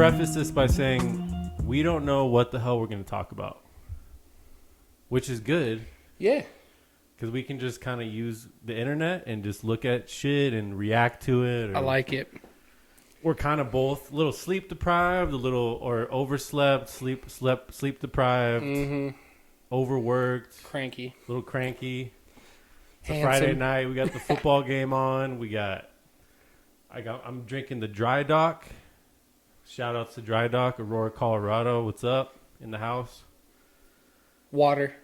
preface this by saying we don't know what the hell we're going to talk about, which is good. Yeah. Because we can just kind of use the internet and just look at shit and react to it. I like it. We're kind of both a little sleep deprived, or overslept, sleep deprived, overworked, cranky, a little cranky. It's a Friday night. We got the football game on. I'm drinking the Dry Dock. Shout outs to Dry Dock, Aurora, Colorado. What's up in the house? Water.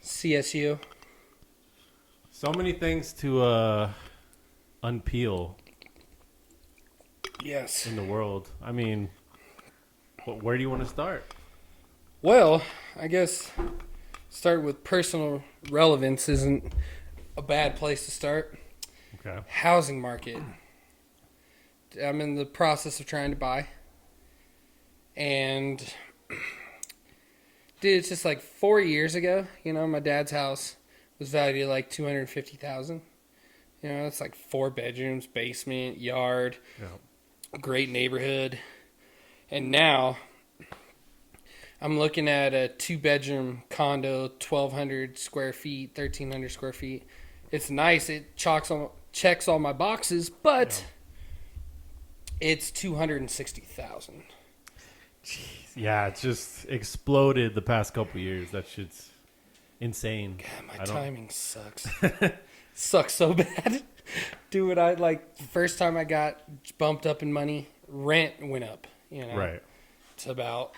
CSU. So many things to unpeel. Yes. In the world. I mean, where do you want to start? Well, I guess start with personal relevance isn't a bad place to start. Okay. Housing market. I'm in the process of trying to buy. And dude, it's just like 4 years ago, my dad's house was valued at like $250,000. It's like 4 bedrooms, basement, yard, great neighborhood. And now I'm looking at a 2-bedroom condo, 1,200 square feet, 1,300 square feet. It's nice. It checks all my boxes, but it's $260,000. Jeez. Yeah, it's just exploded the past couple years. That shit's insane. God, my timing sucks. Sucks so bad. Dude, first time I got bumped up in money, rent went up, Right. To about,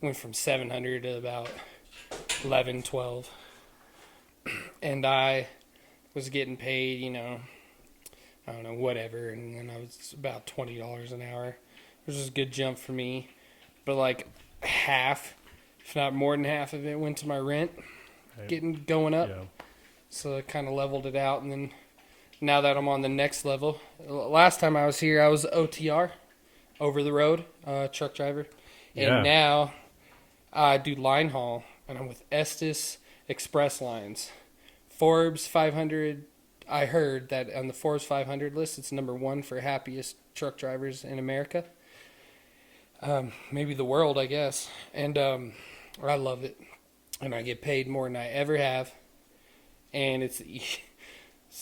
went from 700 to about 11, 12. And I was getting paid, I don't know, whatever. And then I was about $20 an hour, which was a good jump for me. But like half, if not more than half of it went to my rent, going up. Yeah. So it kind of leveled it out. And then now that I'm on the next level, last time I was here, I was OTR, over the road, truck driver. And now I do line haul, and I'm with Estes Express Lines. Forbes 500, I heard that on the Forbes 500 list, it's number 1 for happiest truck drivers in America. Maybe the world, I guess. And I love it. And I get paid more than I ever have. And it's the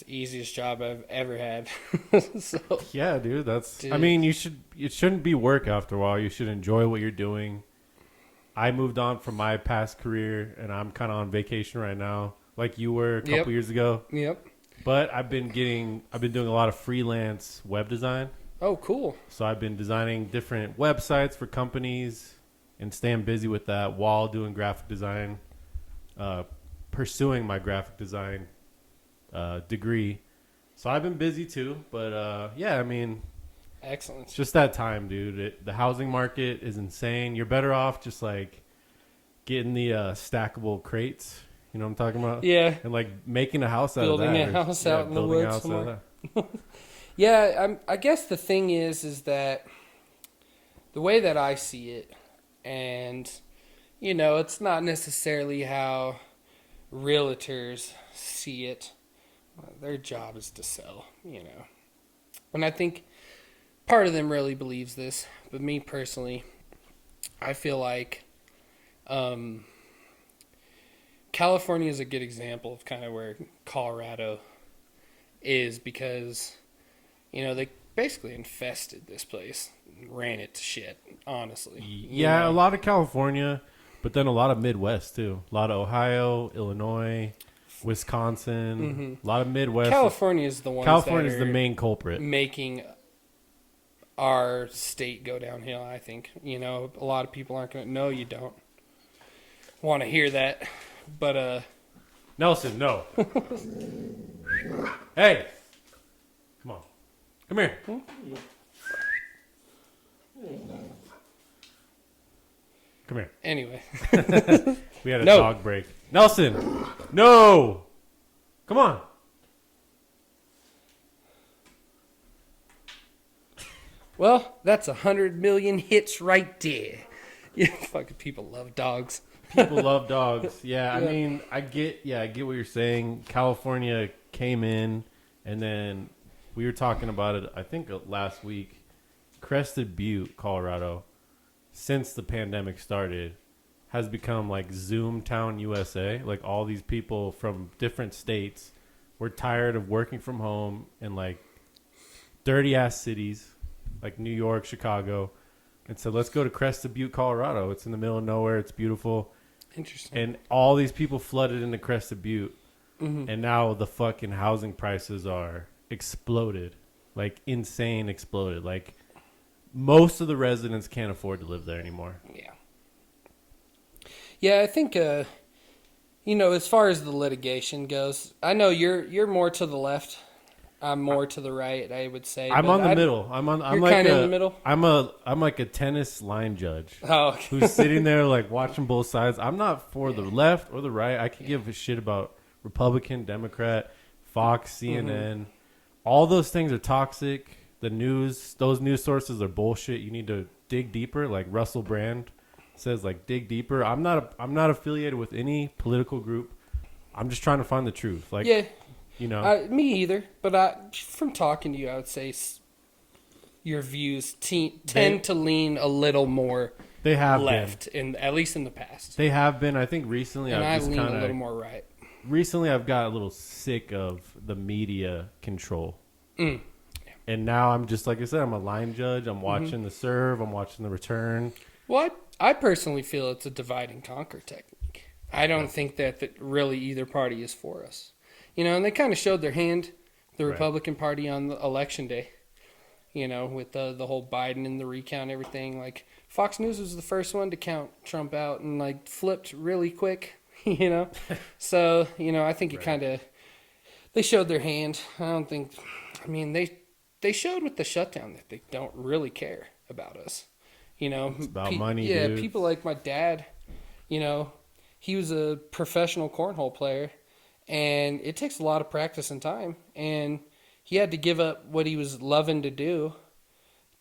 easiest job I've ever had. So, yeah, dude, I mean, it shouldn't be work after a while. You should enjoy what you're doing. I moved on from my past career, and I'm kind of on vacation right now, like you were a couple years ago. Yep. But I've been doing a lot of freelance web design. Oh, cool. So I've been designing different websites for companies and staying busy with that while doing graphic design, pursuing my graphic design degree. So I've been busy too. But I mean, excellent. It's just that time, dude. The housing market is insane. You're better off just like getting the stackable crates. You know what I'm talking about? Yeah. And like making a house out of that. Building a house out in the woods somewhere. Yeah, I guess the thing is that the way that I see it, and, it's not necessarily how realtors see it. Their job is to sell, And I think part of them really believes this, but me personally, I feel like California is a good example of kind of where Colorado is because, they basically infested this place, ran it to shit, honestly. Yeah, a lot of California, but then a lot of Midwest too. A lot of Ohio, Illinois, Wisconsin, a lot of Midwest. California is the one. California is the main culprit, making our state go downhill. I think a lot of people aren't going to. No, you don't want to hear that, but Nelson, no. Hey, come on, come here. Come here. Anyway. We had a dog break. Nelson! No! Come on. Well, that's 100 million hits right there. Yeah, fucking people love dogs. People love dogs. Yeah, I mean, I get what you're saying. California came in, and then We were talking about it, I think, last week. Crested Butte, Colorado, since the pandemic started, has become like Zoom Town, USA. Like all these people from different states were tired of working from home in like dirty ass cities like New York, Chicago, and said, let's go to Crested Butte, Colorado. It's in the middle of nowhere. It's beautiful. Interesting. And all these people flooded into Crested Butte. Mm-hmm. And now the fucking housing prices are exploded. Like insane exploded. Like most of the residents can't afford to live there anymore. Yeah. Yeah, I think, as far as the litigation goes, I know you're more to the left. I'm more to the right, I would say. I'm on the middle. I'm You're kind of in the middle? I'm like a tennis line judge. Oh, okay. Who's sitting there like watching both sides. I'm not for the left or the right. I could give a shit about Republican, Democrat, Fox, CNN. All those things are toxic. The news, those news sources are bullshit. You need to dig deeper. Like Russell Brand says, like dig deeper. I'm not affiliated with any political group. I'm just trying to find the truth. Like, yeah, me either. But from talking to you, I would say your views tend to lean a little more. They have left, at least in the past. They have been. I think recently, and I lean a little more right. Recently, I've got a little sick of the media control. Mm. And now I'm just, like I said, I'm a line judge. I'm watching the serve. I'm watching the return. Well, I personally feel it's a divide and conquer technique. I don't think that really either party is for us. And they kind of showed their hand, the Republican Party, on the election day, with the whole Biden and the recount and everything. Like, Fox News was the first one to count Trump out and, like, flipped really quick, So, I think it kind of, they showed their hand. They showed with the shutdown that they don't really care about us. It's about money, yeah, dude. people like my dad, he was a professional cornhole player, and it takes a lot of practice and time, and he had to give up what he was loving to do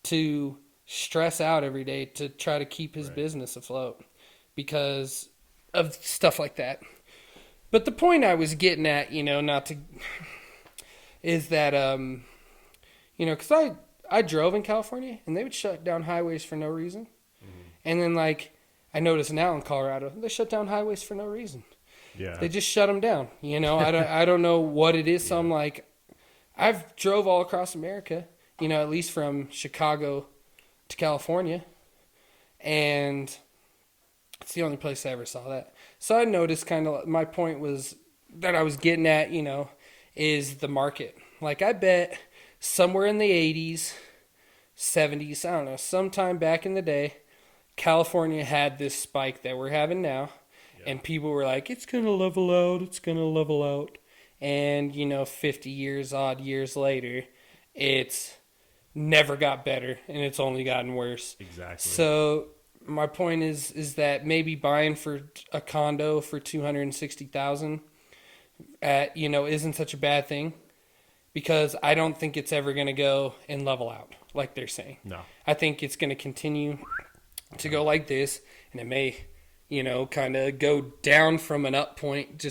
to stress out every day to try to keep his business afloat because of stuff like that. But the point I was getting at, is that, because I drove in California, and they would shut down highways for no reason. Mm-hmm. And then, like, I notice now in Colorado, they shut down highways for no reason. Yeah. They just shut them down. I don't know what it is. So I'm like, I've drove all across America, at least from Chicago to California. And it's the only place I ever saw that. So I noticed my point was that I was getting at, is the market. Like, I bet somewhere in the 80s, 70s, I don't know, sometime back in the day, California had this spike that we're having now. Yeah. And people were like, it's going to level out, it's going to level out. And, 50 odd years later, it's never got better, and it's only gotten worse. Exactly. So my point is that maybe buying for a condo for $260,000 isn't such a bad thing, because I don't think it's ever going to go and level out like they're saying. No. I think it's going to continue to go like this, and it may, kind of go down from an up point,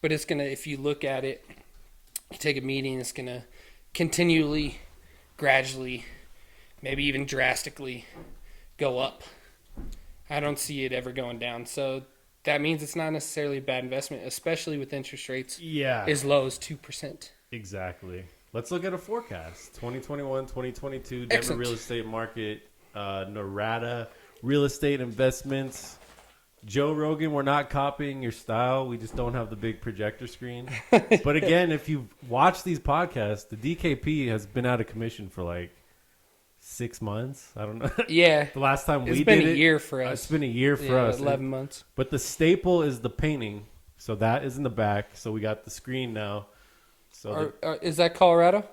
but it's going to, if you look at it, you take a meeting, it's going to continually, gradually, maybe even drastically go up. I don't see it ever going down. So that means it's not necessarily a bad investment, especially with interest rates as low as 2%. Exactly. Let's look at a forecast. 2021, 2022, Denver Excellent. real estate market, Norada real estate investments. Joe Rogan, we're not copying your style. We just don't have the big projector screen. But again, if you watch these podcasts, the DKP has been out of commission for like 6 months. I don't know. Yeah. The last time we did it. It's been a year for us. It's been a year for us. 11 months. But the staple is the painting. So that is in the back. So we got the screen now. So is that Colorado?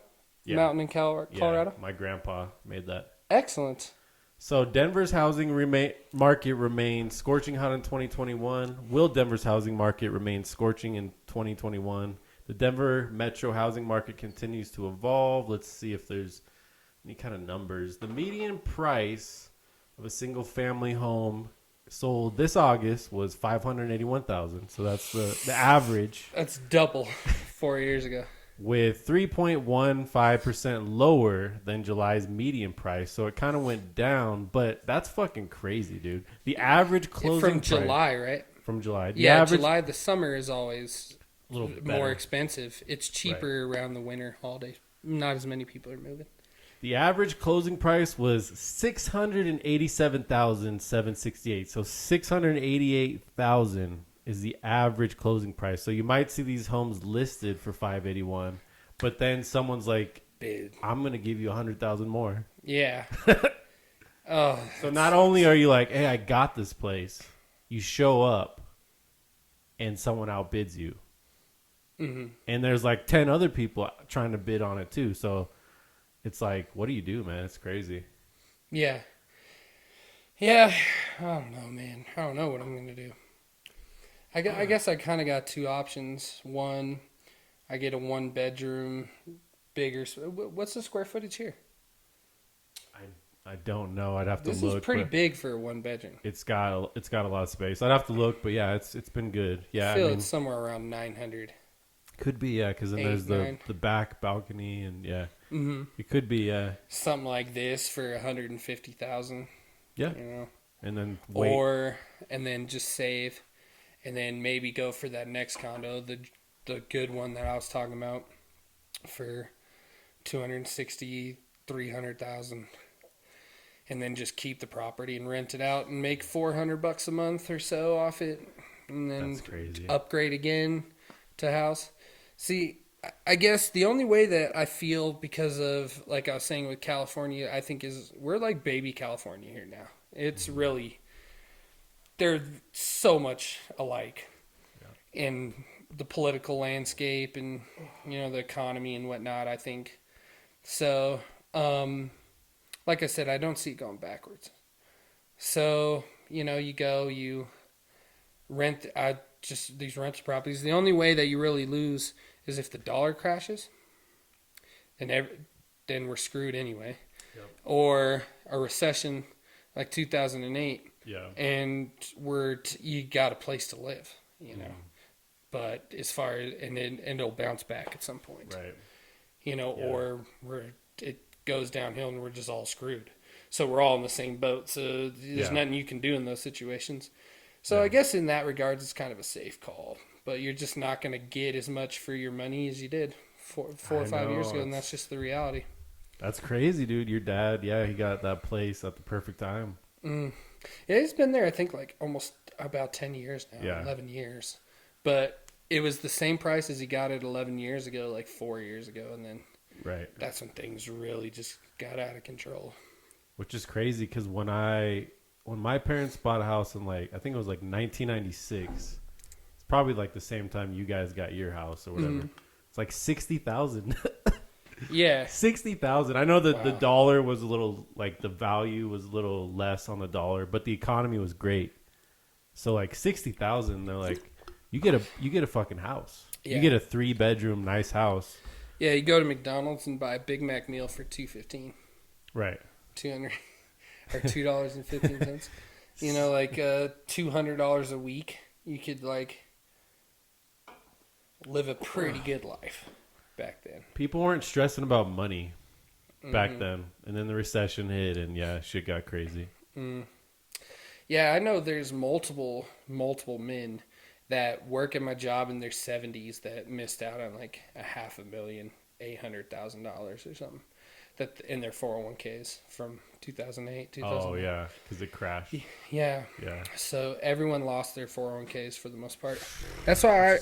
Yeah. Mountain in Colorado? Yeah, my grandpa made that. Excellent. So Denver's housing market remains scorching hot in 2021. Will Denver's housing market remain scorching in 2021? The Denver metro housing market continues to evolve. Let's see if there's any kind of numbers. The median price of a single family home sold this August was $581,000. So that's the average. That's double 4 years ago. with 3.15% lower than July's median price. So it kind of went down, but that's fucking crazy, dude. The average closing From price July, right? from July. The Yeah, average, July, the summer is always a little bit more better. expensive. It's cheaper around the winter holidays. Not as many people are moving. The average closing price was $687,768. So $688,000 is the average closing price. So you might see these homes listed for $581, but then someone's like, Dude. "I'm gonna give you $100,000 more." Yeah. Oh, So not only are you like, "Hey, I got this place," you show up, and someone outbids you, and there's like 10 other people trying to bid on it too. So it's like, what do you do, man? It's crazy. yeah. Yeah. I don't know, man. I don't know what I'm going to do. I guess I kind of got two options. One, I get a 1-bedroom, bigger. What's the square footage here? I don't know. I'd have to This look. is pretty but big for a 1-bedroom. It's got a lot of space. I'd have to look, but yeah, it's been good. Yeah, I feel it's somewhere around 900. could be, yeah, because then there's the back balcony, and yeah, it could be, Something like this for 150,000. yeah, You know, and then wait. and then just save, and then maybe go for that next condo, the good one that I was talking about, for 260, 300,000. And then just keep the property and rent it out and make $400 a month or so off it, and then That's crazy. upgrade again to house. See, I guess the only way that I feel, because of, like I was saying with California, I think is we're like baby California here now. It's really, they're so much alike in the political landscape and, you know, the economy and whatnot, I think. So, like I said, I don't see it going backwards. So, you know, you rent just these rental properties. The only way that you really lose is if the dollar crashes, and then we're screwed anyway. Yep. Or a recession like 2008, Yeah. and you got a place to live, you know. But as far as and it'll bounce back at some point, Right. you know, Yeah. or it goes downhill and we're just all screwed. So we're all in the same boat. So there's nothing you can do in those situations. So I guess in that regards, it's kind of a safe call. But you're just not going to get as much for your money as you did four or 5 years ago, and that's just the reality. That's crazy, dude. Your dad, yeah, he got that place at the perfect time. Yeah, he's been there, I think, like almost about 10 years now, 11 years. But it was the same price as he got it 11 years ago, like 4 years ago, and then that's when things really just got out of control. Which is crazy because when my parents bought a house in, like, I think it was like 1996, it's probably like the same time you guys got your house or whatever. It's like 60,000. Yeah. 60,000. I know that the dollar was a little, like, the value was a little less on the dollar, but the economy was great. So like 60,000, they're like, you get a fucking house. Yeah. You get a 3-bedroom nice house. Yeah, you go to McDonald's and buy a Big Mac meal for $2.15. Right. $200 or $2.15. You know, like $200 a week, you could like live a pretty good life back then. People weren't stressing about money back then, and then the recession hit, and yeah, shit got crazy. Yeah, I know there's multiple men that work at my job in their 70s that missed out on like $500,000, $800,000 or something, that in their 401ks from 2008, 2009. Oh yeah, because it crashed. Yeah. Yeah. So everyone lost their 401ks for the most part. That's why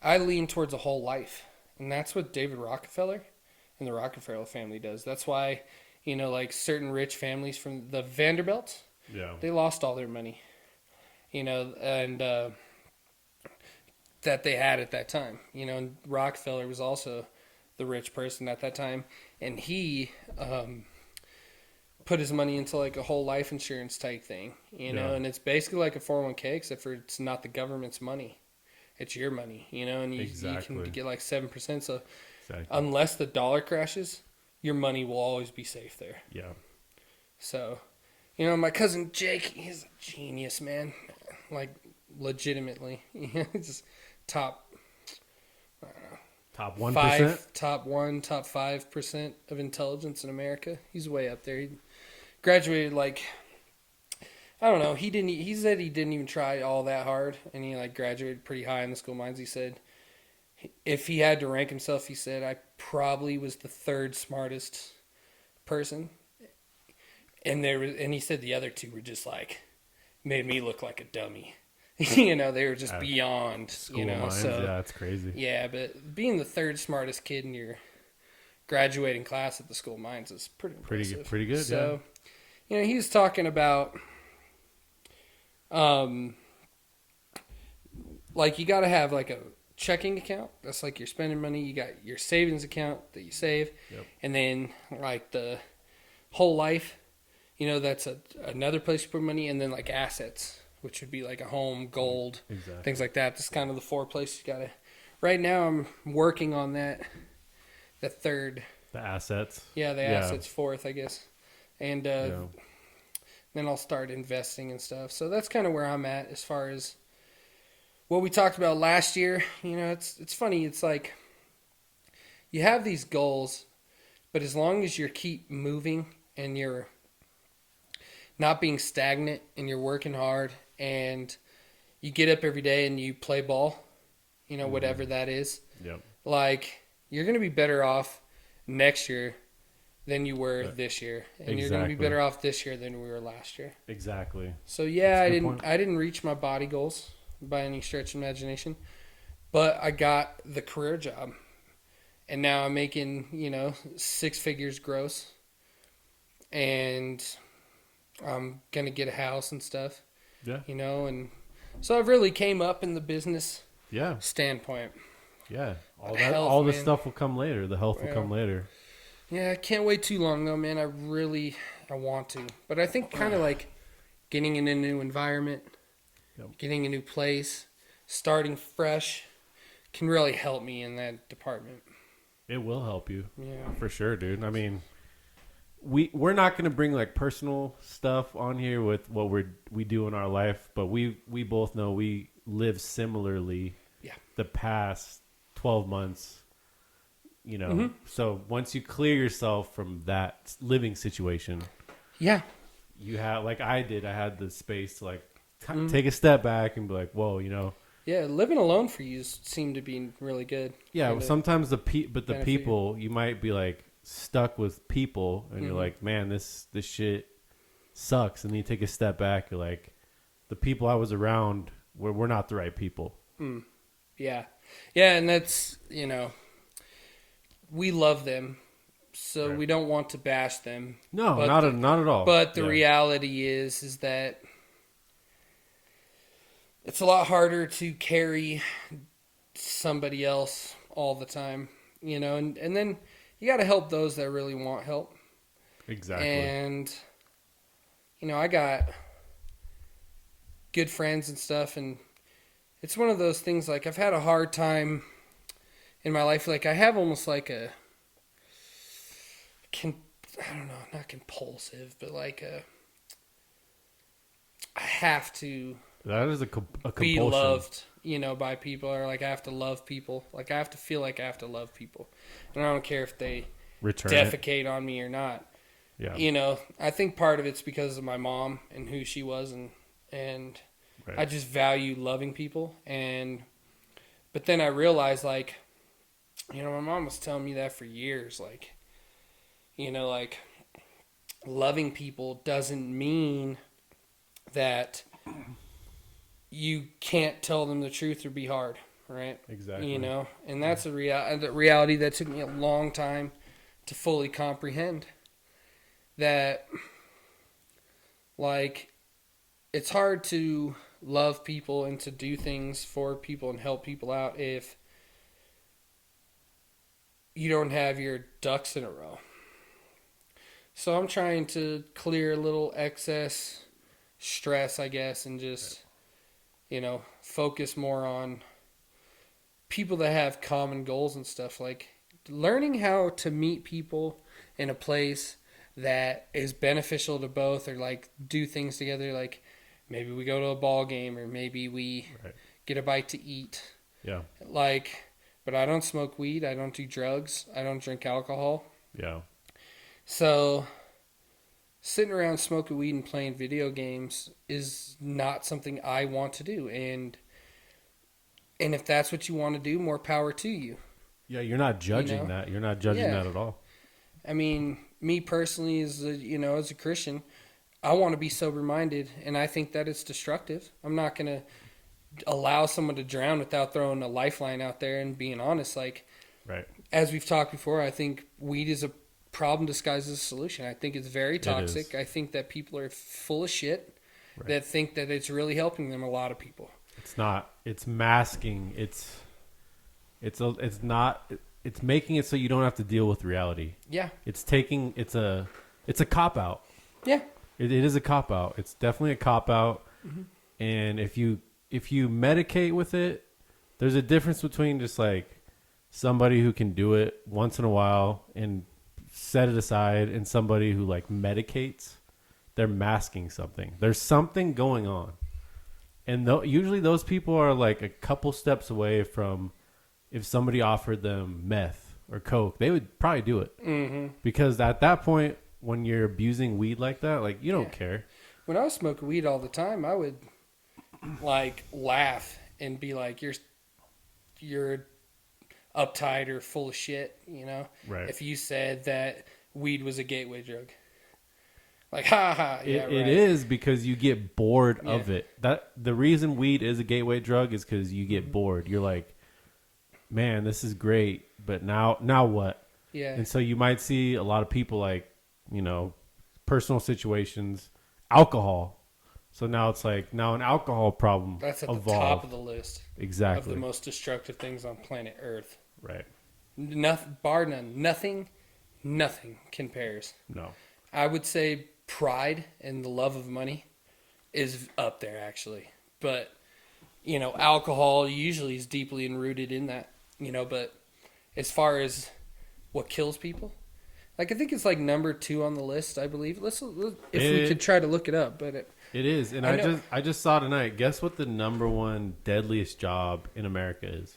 I lean towards a whole life, and that's what David Rockefeller and the Rockefeller family does. That's why, you know, like certain rich families from the Vanderbilts, they lost all their money, you know, and that they had at that time. You know, and Rockefeller was also the rich person at that time, and he put his money into like a whole life insurance type thing, you know, and it's basically like a 401k, except for it's not the government's money. It's your money, you know, and you can get like 7%. So unless the dollar crashes, your money will always be safe there. Yeah. So, you know, my cousin Jake, he's a genius, man. Like, legitimately. He's top Top 1%? top 5% of intelligence in America. He's way up there. He graduated like, I don't know. He said he didn't even try all that hard, and he like graduated pretty high in the school minds. He said if he had to rank himself, he said I probably was the third smartest person, and he said the other two were just like made me look like a dummy. They were just beyond. School minds, so yeah, it's crazy. yeah, but being the third smartest kid in your graduating class at the school minds is pretty impressive. Pretty good. So, he was talking about, like you got to have like a checking account. That's like you're spending money. You got your savings account that you save, and then like the whole life. That's another place you put money, and then like assets, which would be like a home, gold, things like that. That's kind of the 4 places you got to. Right now, I'm working on that third. The assets. Yeah, the assets fourth, I guess. And then I'll start investing and stuff. So that's kind of where I'm at as far as what we talked about last year. It's funny. It's like you have these goals, but as long as you keep moving and you're not being stagnant and you're working hard and you get up every day and you play ball, whatever that is. Yep. Like you're going to be better off next year than you were this year, and you're going to be better off this year than we were last year. Exactly. So yeah, I didn't reach my body goals by any stretch of imagination, but I got the career job, and now I'm making 6 figures gross, and I'm gonna get a house and stuff. Yeah. And so I've really came up in the business standpoint. Yeah. All the stuff will come later. The health will come later. Yeah, I can't wait too long though, man. I want to. But I think kind of like getting in a new environment, getting a new place, starting fresh can really help me in that department. It will help you. Yeah. For sure, dude. I mean, we're not going to bring like personal stuff on here with what we do in our life, but we both know we live similarly. Yeah. The past 12 months, Mm-hmm. So once you clear yourself from that living situation, yeah, you have, like I did, I had the space to like take a step back and be like, whoa, yeah, living alone for you seemed to be really good. Yeah, sometimes the people, you might be like stuck with people and you're like, man, this shit sucks, and then you take a step back, you're like, the people I was around we're not the right people. Yeah, and that's we love them, so we don't want to bash them. No, not at all. But the reality is that it's a lot harder to carry somebody else all the time, and then you got to help those that really want help. Exactly. And I got good friends and stuff, and it's one of those things, like I've had a hard time in my life. Like I have almost like I don't know, not compulsive, but like I have to. That is a compulsion. Be loved, by people, or like I have to love people. Like I have to feel like I have to love people, and I don't care if they defecate on me or not. Yeah. I think part of it's because of my mom and who she was, and I just value loving people. But then I realized, like, my mom was telling me that for years, like, like loving people doesn't mean that you can't tell them the truth or be hard, right? Exactly. And that's a reality that took me a long time to fully comprehend. That, like, it's hard to love people and to do things for people and help people out if you don't have your ducks in a row. So I'm trying to clear a little excess stress, I guess, and just, focus more on people that have common goals and stuff. Like learning how to meet people in a place that is beneficial to both, or like do things together. Like maybe we go to a ball game, or maybe we get a bite to eat. Yeah. Like but I don't smoke weed. I don't do drugs. I don't drink alcohol. Yeah. So sitting around smoking weed and playing video games is not something I want to do. And if that's what you want to do, more power to you. Yeah, you're not judging that. You're not judging that at all. I mean, me personally, as a Christian, I want to be sober-minded, and I think that it's destructive. I'm not going to allow someone to drown without throwing a lifeline out there and being honest. Like, right. As we've talked before, I think weed is a problem disguised as a solution. I think it's very toxic. I think that people are full of shit that think that it's really helping them. A lot of people. It's not. It's masking. It's not. It's making it so you don't have to deal with reality. Yeah. It's a cop out. Yeah. It is a cop out. It's definitely a cop out. Mm-hmm. And if you medicate with it, there's a difference between just like somebody who can do it once in a while and set it aside and somebody who like medicates. They're masking something. There's something going on. And usually those people are like a couple steps away from, if somebody offered them meth or coke, they would probably do it. Mm-hmm. Because at that point, when you're abusing weed like that, like you don't care. When I was smoking weed all the time, I would like laugh and be like, "You're uptight or full of shit," Right. If you said that weed was a gateway drug. Like, ha ha. Yeah, right. It is, because you get bored of it. That the reason weed is a gateway drug is because you get bored. You're like, man, this is great, but now what? Yeah. And so you might see a lot of people like, personal situations, alcohol. So now it's like an alcohol problem. That's at the top of the list. Exactly. Of the most destructive things on planet Earth. Right. Nothing, bar none. Nothing compares. No. I would say pride and the love of money is up there, actually. But, alcohol usually is deeply rooted in that, but as far as what kills people, like, I think it's like number 2 on the list, I believe. If we could try to look it up, but it is. And I just saw tonight, guess what the number 1 deadliest job in America is?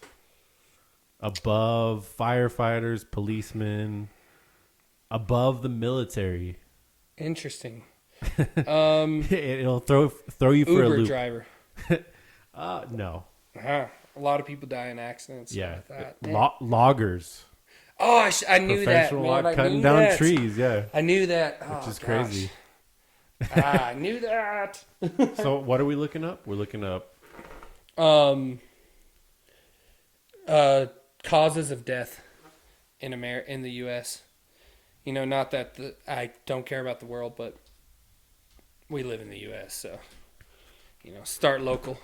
Above firefighters, policemen, above the military. Interesting. It'll throw you for a loop. Uber driver. No. Uh-huh. A lot of people die in accidents. Yeah. Like that. Loggers. Oh, I knew that, man. Cutting down trees, yeah. I knew that. Which is crazy. I knew that. So what are we looking up? We're looking up causes of death in the U.S. Not that I don't care about the world, but we live in the U.S., so start local,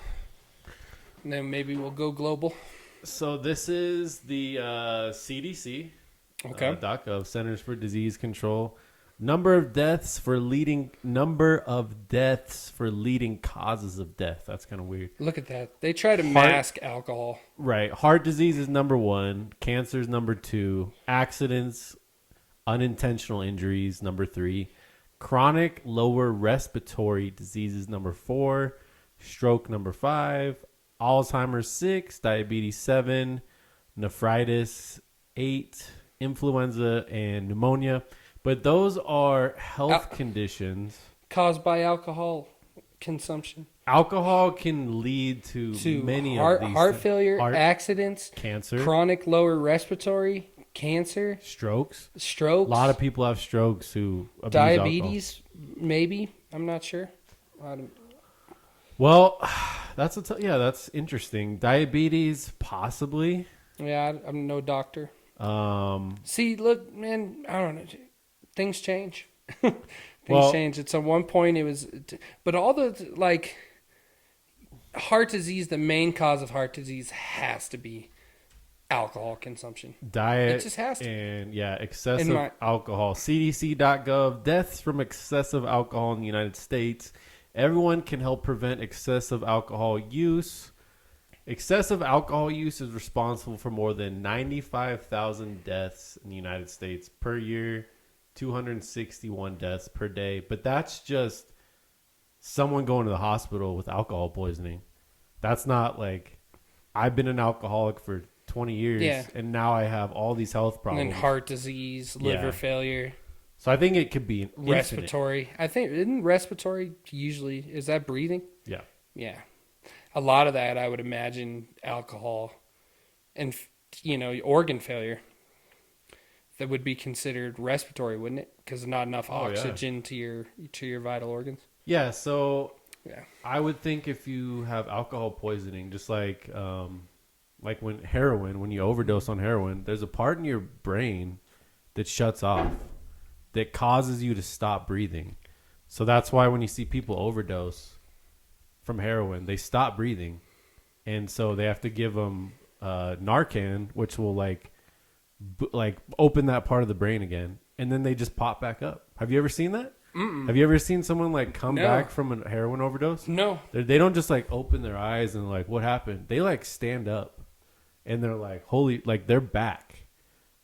and then maybe we'll go global. So this is the CDC, .gov, Centers for Disease Control. Number of deaths for leading causes of death. That's kind of weird. Look at that. They try to mask alcohol. Right. Heart disease is number 1. Cancer is number 2. Accidents, unintentional injuries, number 3. Chronic lower respiratory diseases, number 4. Stroke, number 5. Alzheimer's, 6. Diabetes, 7. Nephritis, 8. Influenza and pneumonia. But those are health conditions caused by alcohol consumption. Alcohol can lead to many of these heart failure, accidents, cancer, chronic lower respiratory, cancer, strokes. A lot of people have strokes who abuse diabetes, alcohol. Maybe. I'm not sure. Well, that's interesting. Diabetes, possibly. Yeah, I'm no doctor. See, look, man, I don't know. Things change. Things change. It's at one point it was, but all the like heart disease, the main cause of heart disease has to be alcohol consumption. Diet. It just has to. And excessive alcohol. CDC.gov, deaths from excessive alcohol in the United States. Everyone can help prevent excessive alcohol use. Excessive alcohol use is responsible for more than 95,000 deaths in the United States per year. 261 deaths per day. But that's just someone going to the hospital with alcohol poisoning. That's not like, I've been an alcoholic for 20 years, Yeah. and now I have all these health And problems. then heart disease, liver Yeah. failure, So I think it could be infinite. respiratory. I think, isn't respiratory usually, is that breathing? Yeah. Yeah. A lot of that, I would imagine, alcohol and, organ failure. That would be considered respiratory, wouldn't it? Because not enough Oh, yeah. oxygen to your vital organs. Yeah, so Yeah. I would think if you have alcohol poisoning, just like when you overdose on heroin, there's a part in your brain that shuts off that causes you to stop breathing. So that's why when you see people overdose from heroin, they stop breathing, and so they have to give them Narcan, which will like open that part of the brain again, and then they just pop back up. Have you ever seen that? Mm-mm. Have you ever seen someone like come No. back from a heroin overdose? No. They don't just like open their eyes and like, what happened? They like stand up and they're like, holy, like they're back.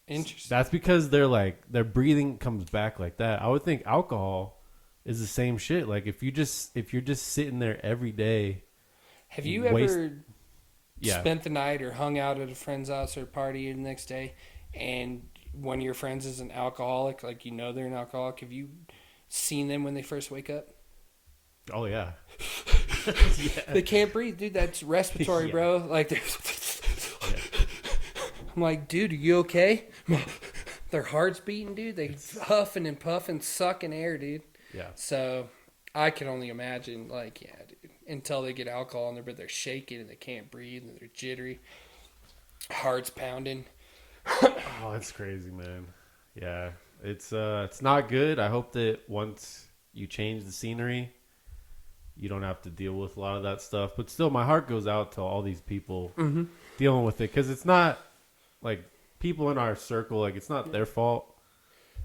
Interesting. That's because they're like, their breathing comes back like that. I would think alcohol is the same shit. Like if you're just sitting there every day. Have you waste- ever Yeah. spent the night or hung out at a friend's house or party the next day, and one of your friends is an alcoholic, like they're an alcoholic? Have you seen them when they first wake up? Oh yeah. They can't breathe, dude. That's respiratory, Yeah. bro. Like, I'm like, dude, are you okay? Their heart's beating, dude. They huffing and puffing, sucking air, dude. Yeah. So I can only imagine, like, yeah, dude. Until they get alcohol in there, but they're shaking and they can't breathe and they're jittery, heart's pounding. Oh, that's crazy, man. Yeah. It's not good. I hope that once you change the scenery, you don't have to deal with a lot of that stuff. But still, my heart goes out to all these people dealing with it, because it's not like people in our circle. Like it's not their fault.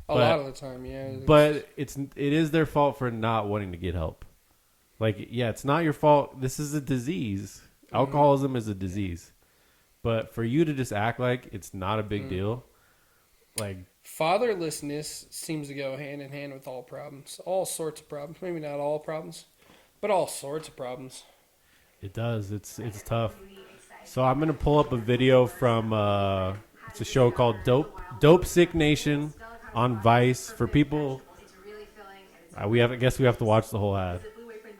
A lot of the time, yeah. But it is their fault for not wanting to get help. Like, yeah, it's not your fault. This is a disease. Alcoholism is a disease. But for you to just act like it's not a big deal, like. Fatherlessness seems to go hand in hand with all problems. All sorts of problems. Maybe not all problems, but all sorts of problems. It does. It's tough. So I'm gonna pull up a video from it's a show called Dope Sick Nation on Vice. For people, I guess we have to watch the whole ad.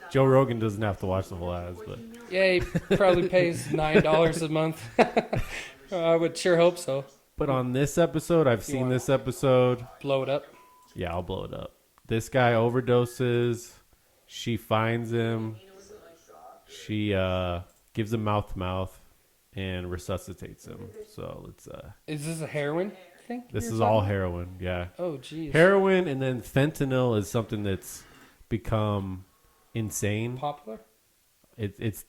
Joe Rogan doesn't have to watch the whole ads, but Yeah, he probably pays $9 a month. I would sure hope so. but on this episode, I've seen this episode. Blow it up. Yeah, I'll blow it up. This guy overdoses. She finds him. She gives him mouth to mouth and resuscitates him. So let's. Is this a heroin thing? This you're is all talking heroin. Yeah, about? Oh, geez. heroin, and then fentanyl is something that's become insane. Popular? It's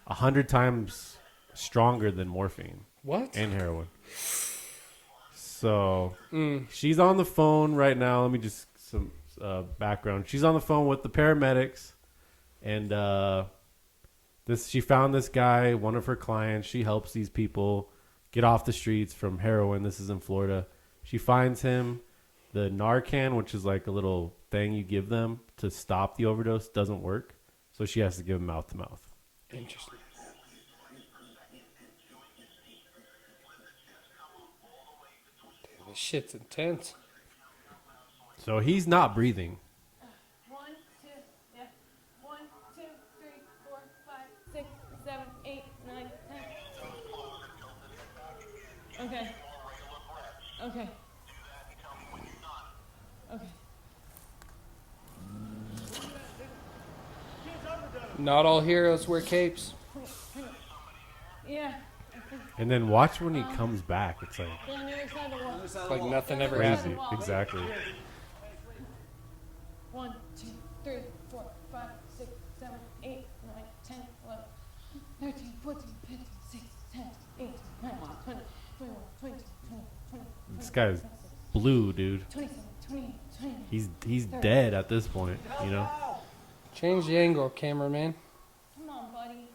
100 times stronger than morphine What? and heroin. So she's on the phone right now. Let me just some background. She's on the phone with the paramedics, and she found this guy, one of her clients. She helps these people get off the streets from heroin. This is in Florida. She finds him. The Narcan, which is like a little thing you give them to stop the overdose, doesn't work. So she has to give him mouth to mouth. Interesting. Damn, this shit's intense. So he's not breathing. 1, 2, yeah. 1, 2, 3, 4, 5, 6, 7, 8, 9, 10. Okay. Okay. Okay. Not all heroes wear capes. Yeah. And then watch when he comes back. It's like They're on the other side of the wall. It's like nothing ever crazy. happened. Exactly. 1, 2, 3, 4, 5, 6, 7, 8, 9, 10, 11, 13, 14, 15, 16, 17, 18, 19, 20, 21, 22, 23, 24, This guy's blue, dude. 27, 28, 29. He's dead at this point, you know. Change the angle, cameraman. Come on, buddy.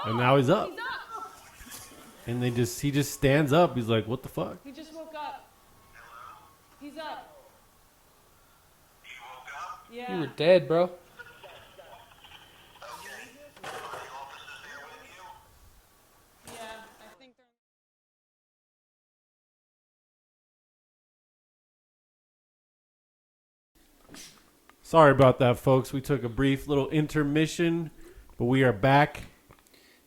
And now he's up. He's up. And he just stands up. He's like, "What the fuck?" He just woke up. He's up. Yeah. You were dead, bro. Sorry about that, folks. We took a brief little intermission, but we are back.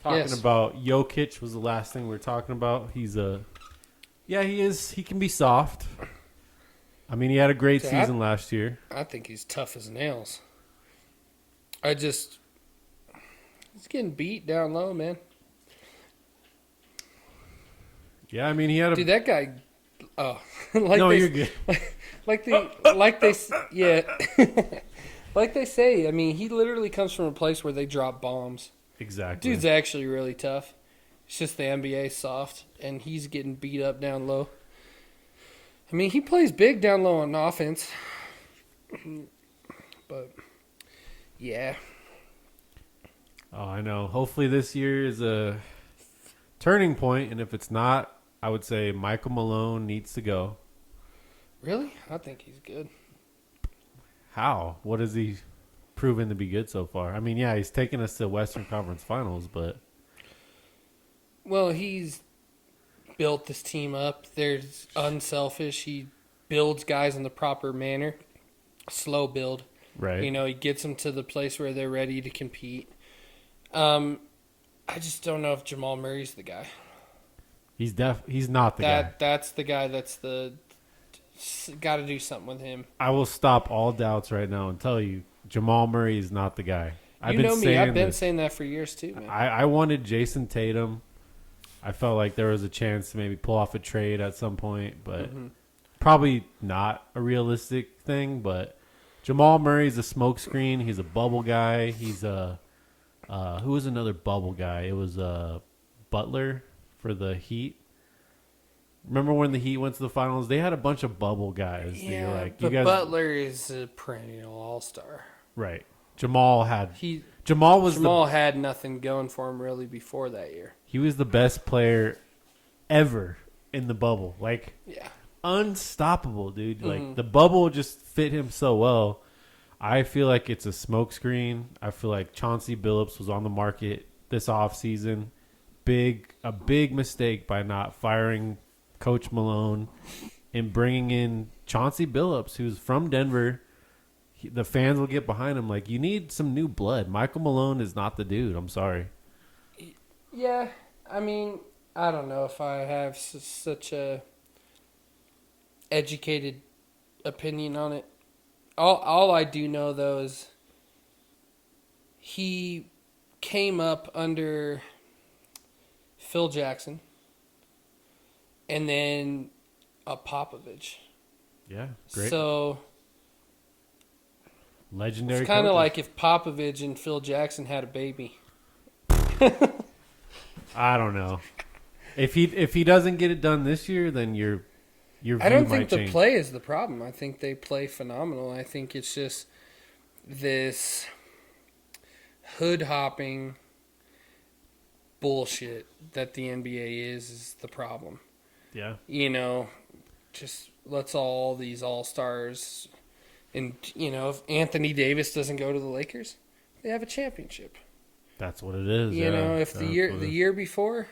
Talking about Jokic was the last thing we were talking about. He is. He can be soft. I mean, he had a great season last year. I think he's tough as nails. He's getting beat down low, man. Yeah, I mean, he had a... Dude, that guy... Oh. You're good. Like they say, I mean, he literally comes from a place where they drop bombs. Exactly. Dude's actually really tough. It's just the NBA soft, and he's getting beat up down low. I mean, he plays big down low on offense. But, yeah. Oh, I know. Hopefully this year is a turning point, and if it's not, I would say Michael Malone needs to go. Really? I think he's good. How? What has he proven to be good so far? I mean, yeah, he's taken us to Western Conference Finals, but... Well, he's built this team up. There's unselfish. He builds guys in the proper manner. Slow build. Right. You know, he gets them to the place where they're ready to compete. I just don't know if Jamal Murray's the guy. He's not the guy. That's the guy that's got to do something with him. I will stop all doubts right now and tell you, Jamal Murray is not the guy. I've been saying that for years too, man. I wanted Jason Tatum. I felt like there was a chance to maybe pull off a trade at some point, but probably not a realistic thing. But Jamal Murray's a smokescreen. He's a bubble guy. He's a who was another bubble guy? It was Butler for the Heat. Remember when the Heat went to the finals? They had a bunch of bubble guys. Yeah, but Butler is a perennial all-star. Right. Jamal had nothing going for him really before that year. He was the best player ever in the bubble. Like, unstoppable, dude. Like, the bubble just fit him so well. I feel like it's a smokescreen. I feel like Chauncey Billups was on the market this offseason. A big mistake by not firing Coach Malone and bringing in Chauncey Billups, who's from Denver. The fans will get behind him. Like, you need some new blood. Michael Malone is not the dude. I'm sorry. Yeah, I mean, I don't know if I have such a educated opinion on it. All I do know, though, is he came up under Phil Jackson and then Popovich. Yeah, great. So legendary. It's kind of like if Popovich and Phil Jackson had a baby. I don't know. If he doesn't get it done this year, then your view I don't might think the change. play is the problem. I think they play phenomenal. I think it's just this hood hopping bullshit that the NBA is the problem. Yeah. You know, just let's all these all-stars, and you know, if Anthony Davis doesn't go to the Lakers, they have a championship. That's what it is. You know, if the year before,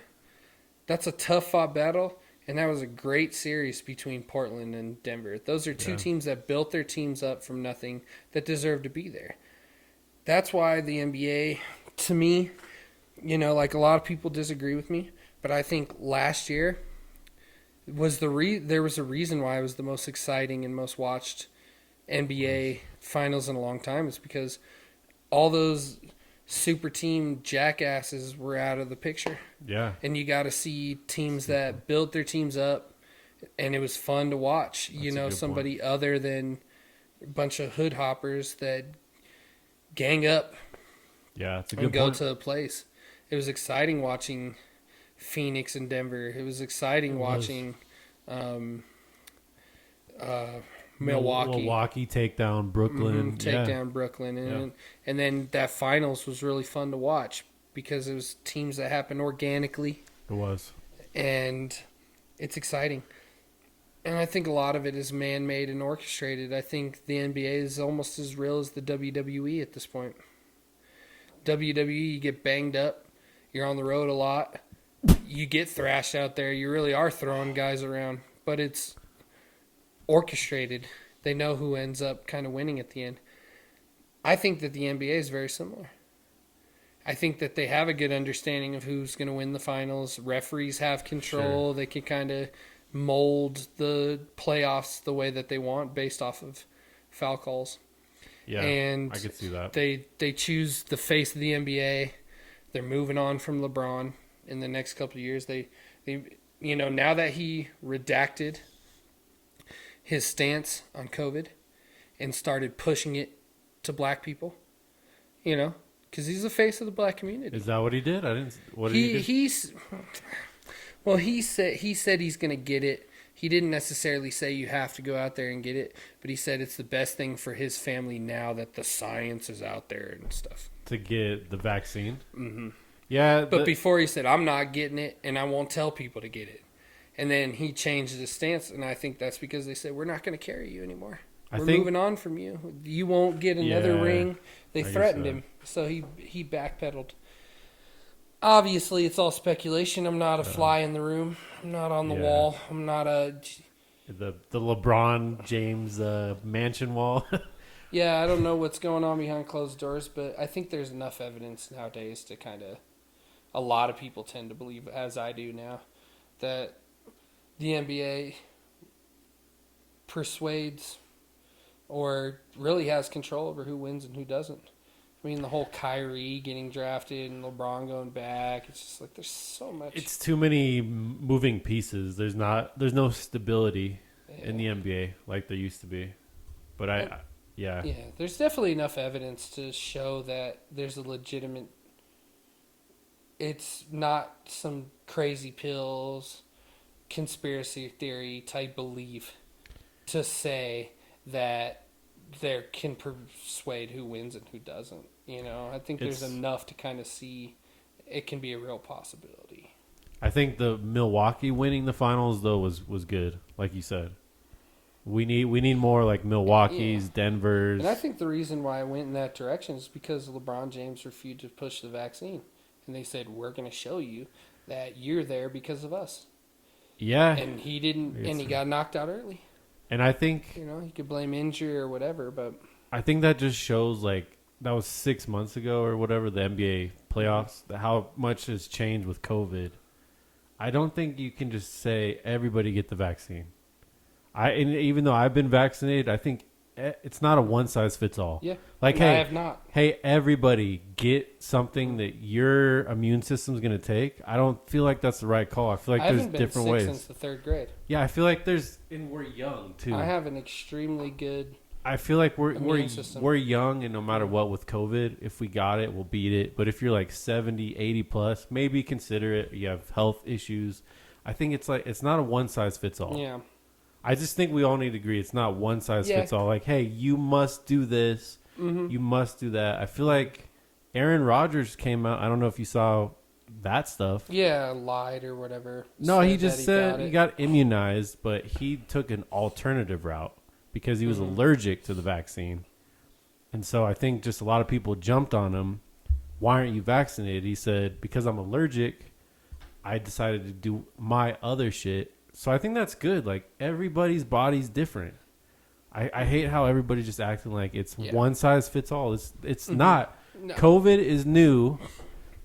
that's a tough fought battle, and that was a great series between Portland and Denver. Those are two teams that built their teams up from nothing that deserve to be there. That's why the NBA, to me, you know, like a lot of people disagree with me, but I think last year was there was a reason why it was the most exciting and most watched NBA finals in a long time. It's because all those super team jackasses were out of the picture. Yeah. And you got to see teams that built their teams up, and it was fun to watch. That's you know, somebody other than a bunch of hood hoppers that gang up. Yeah, it's a good and go point. to a place. It was exciting watching Phoenix and Denver. It was exciting watching Milwaukee take down Brooklyn. Take down Brooklyn. And then that finals was really fun to watch because it was teams that happened organically. It was. And it's exciting. And I think a lot of it is man-made and orchestrated. I think the NBA is almost as real as the WWE at this point. WWE, you get banged up. You're on the road a lot. You get thrashed out there. You really are throwing guys around. But it's orchestrated. They know who ends up kind of winning at the end. I think that the NBA is very similar. I think that they have a good understanding of who's going to win the finals. Referees have control. Sure. They can kind of mold the playoffs the way that they want based off of foul calls. Yeah, and I could see that. They choose the face of the NBA. They're moving on from LeBron in the next couple of years. They now that he redacted his stance on COVID and started pushing it to black people, because he's the face of the black community. Is that what he did? I didn't. What did he do? He said he's going to get it. He didn't necessarily say you have to go out there and get it, but he said it's the best thing for his family now that the science is out there and stuff. To get the vaccine? Mm-hmm. Yeah. But before he said, I'm not getting it, and I won't tell people to get it. And then he changed his stance, and I think that's because they said, we're not going to carry you anymore. We're moving on from you. You won't get another ring. They threatened him, so he backpedaled. Obviously, it's all speculation. I'm not a fly in the room. I'm not on the wall. I'm not a... The LeBron James mansion wall. Yeah, I don't know what's going on behind closed doors, but I think there's enough evidence nowadays to kind of... A lot of people tend to believe, as I do now, that the NBA persuades or really has control over who wins and who doesn't. I mean, the whole Kyrie getting drafted and LeBron going back, it's just like there's so much. It's too many moving pieces. There's no stability in the NBA like there used to be. But yeah, there's definitely enough evidence to show that there's a legitimate. It's not some crazy pills, conspiracy theory type belief to say that there can persuade who wins and who doesn't. I think there's enough to kind of see it can be a real possibility. I think the Milwaukee winning the finals though was good, like you said. We need more like Milwaukee's, Denver's. And I think the reason why I went in that direction is because LeBron James refused to push the vaccine. And they said, we're going to show you that you're there because of us. Yeah. And he didn't, and he got knocked out early. And I think... he could blame injury or whatever, but... I think that just shows, that was 6 months ago or whatever, the NBA playoffs, how much has changed with COVID. I don't think you can just say, everybody get the vaccine. And even though I've been vaccinated, I think it's not a one-size-fits-all. Yeah, I have not. Hey, everybody get something that your immune system's going to take. I don't feel like that's the right call. I feel like there's different ways. I haven't been sick since the third grade. Yeah, I feel like and we're young, too. I have an extremely good I feel like we're young, and no matter what with COVID, if we got it, we'll beat it. But if you're like 70, 80 plus, maybe consider it. You have health issues. I think it's not a one-size-fits-all. Yeah. I just think we all need to agree it's not one size fits all. Like, hey, you must do this. Mm-hmm. You must do that. I feel like Aaron Rodgers came out. I don't know if you saw that stuff. Yeah, lied or whatever. No, he just said he got immunized, but he took an alternative route because he was allergic to the vaccine. And so I think just a lot of people jumped on him. Why aren't you vaccinated? He said, because I'm allergic, I decided to do my other shit. So I think that's good. Like, everybody's body's different. I hate how everybody's just acting like it's one size fits all. It's not. No. COVID is new.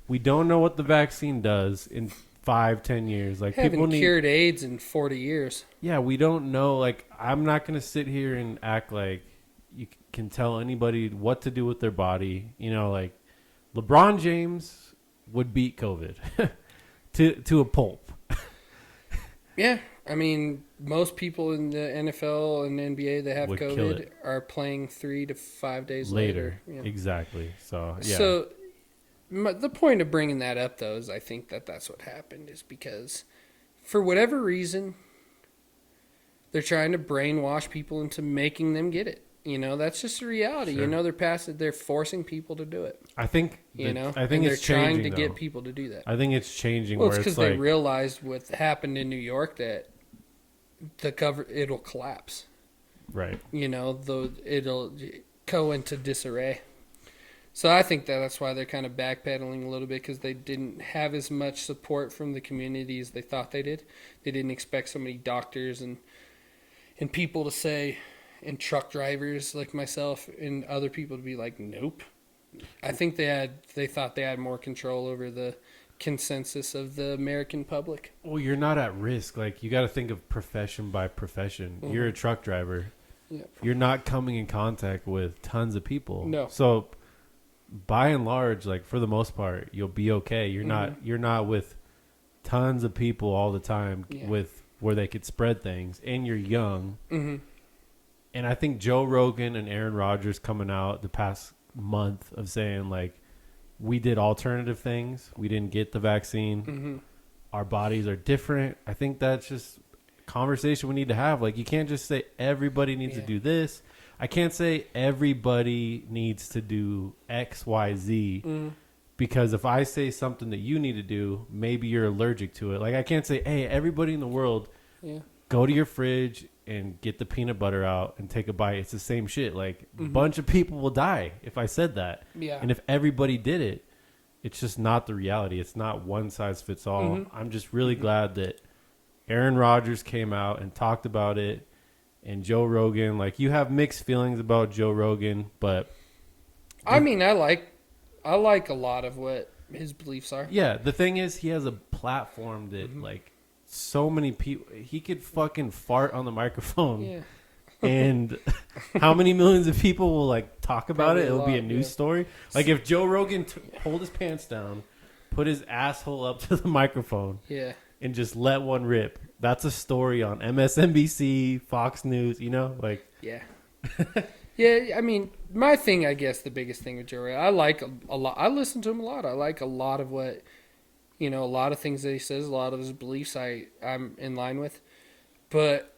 We don't know what the vaccine does in 5-10 years. Like, people cured AIDS in 40 years. Yeah, we don't know. Like, I'm not going to sit here and act like you can tell anybody what to do with their body. Like LeBron James would beat COVID to a pulp. Yeah, I mean, most people in the NFL and NBA that have COVID are playing 3 to 5 days later. Yeah. Exactly. So, yeah. So, the point of bringing that up, though, is I think that's what happened is because, for whatever reason, they're trying to brainwash people into making them get it. That's just a reality. Sure. They're forcing people to do it. I think I think they're it's changing, trying to get people to do that. I think it's changing. Well, it's because they realized what happened in New York that it'll collapse. Right. It'll go into disarray. So I think that's why they're kind of backpedaling a little bit because they didn't have as much support from the community as they thought they did. They didn't expect so many doctors and people to say, and truck drivers like myself and other people to be like, nope. I think they thought they had more control over the consensus of the American public. Well, you're not at risk. Like, you got to think of profession by profession. You're a truck driver. Yeah. You're not coming in contact with tons of people. No. So, by and large, like, for the most part, you'll be okay. You're not with tons of people all the time with where they could spread things, and you're young. Mm-hmm. And I think Joe Rogan and Aaron Rodgers coming out the past month of saying, like, we did alternative things. We didn't get the vaccine. Mm-hmm. Our bodies are different. I think that's just a conversation we need to have. Like, you can't just say everybody needs to do this. I can't say everybody needs to do X, Y, Z. Because if I say something that you need to do, maybe you're allergic to it. Like, I can't say, hey, everybody in the world, go to your fridge and get the peanut butter out and take a bite. It's the same shit. Like, a bunch of people will die if I said that. Yeah. And if everybody did it, it's just not the reality. It's not one size fits all. I'm just really glad that Aaron Rodgers came out and talked about it, and Joe Rogan. Like, you have mixed feelings about Joe Rogan, but I mean, I like a lot of what his beliefs are. yeah, the thing is, he has a platform that like so many people. He could fucking fart on the microphone. Yeah. And how many millions of people will like talk about Probably it? It'll be a lot, news story. Like, if Joe Rogan pulled his pants down, put his asshole up to the microphone, and just let one rip, that's a story on MSNBC, Fox News. You know, like Yeah. Yeah, I mean, my thing, I guess, the biggest thing with Joe Rogan, I like a lot. I listen to him a lot. I like a lot of what, a lot of things that he says, a lot of his beliefs I'm in line with. But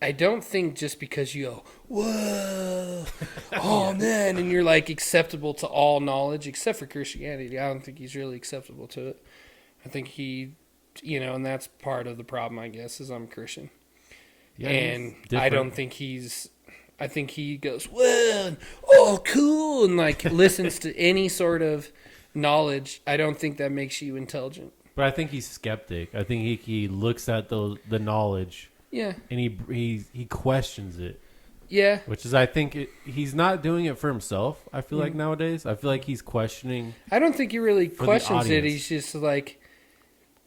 I don't think just because you go, whoa, oh man, and you're like acceptable to all knowledge, except for Christianity. I don't think he's really acceptable to it. I think he, and that's part of the problem, I guess, is I'm Christian. yeah, And it's I different. don't think I think he goes, well, and, oh, cool, and like listens to any sort of knowledge. I don't think that makes you intelligent. But I think he's skeptic. I think he looks at the knowledge. Yeah. And he questions it. Yeah. Which is, I think, he's not doing it for himself, I feel like, nowadays. I feel like he's questioning. I don't think he really For the questions it. audience. He's just like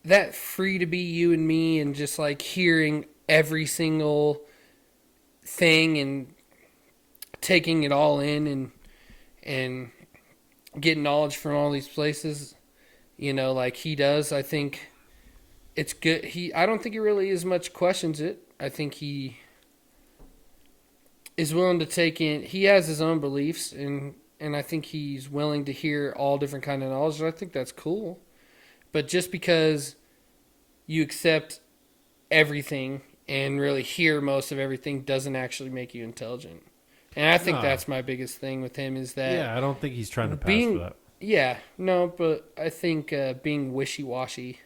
that free to be you and me and just like hearing every single thing and taking it all in and getting knowledge from all these places, like he does. I think it's good. I don't think he really as much questions it. I think he is willing to take in. He has his own beliefs, and I think he's willing to hear all different kind of knowledge. And I think that's cool. But just because you accept everything and really hear most of everything doesn't actually make you intelligent. And I think that's my biggest thing with him is that... Yeah, I don't think he's trying to pass being, for that. Yeah, no, but I think being wishy-washy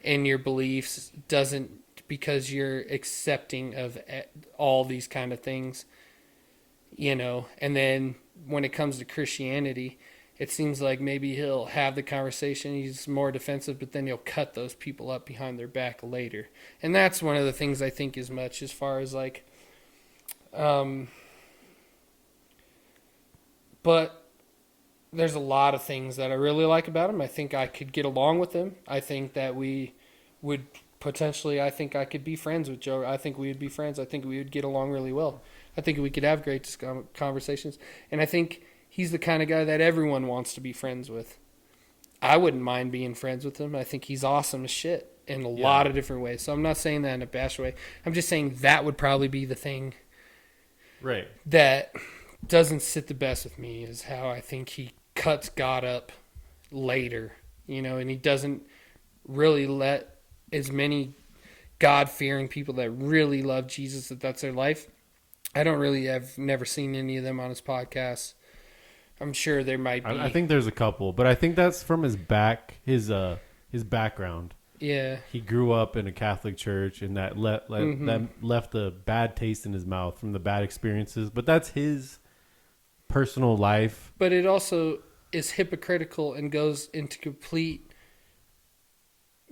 in your beliefs doesn't... Because you're accepting of all these kind of things, and then when it comes to Christianity, it seems like maybe he'll have the conversation, he's more defensive, but then he'll cut those people up behind their back later. And that's one of the things I think as much as far as like... But there's a lot of things that I really like about him. I think I could get along with him. I think that we would potentially, I think I could be friends with Joe. I think we would be friends. I think we would get along really well. I think we could have great conversations. And I think he's the kind of guy that everyone wants to be friends with. I wouldn't mind being friends with him. I think he's awesome as shit in a lot of different ways. So I'm not saying that in a bash way. I'm just saying that would probably be the thing Right. that doesn't sit the best with me, is how I think he cuts God up later, and he doesn't really let as many God-fearing people that really love Jesus, that's their life. I've never seen any of them on his podcast. I'm sure there might be. I think there's a couple, but I think that's from his background. Yeah. He grew up in a Catholic church, and that that left a bad taste in his mouth from the bad experiences. But that's his personal life. But it also is hypocritical and goes into complete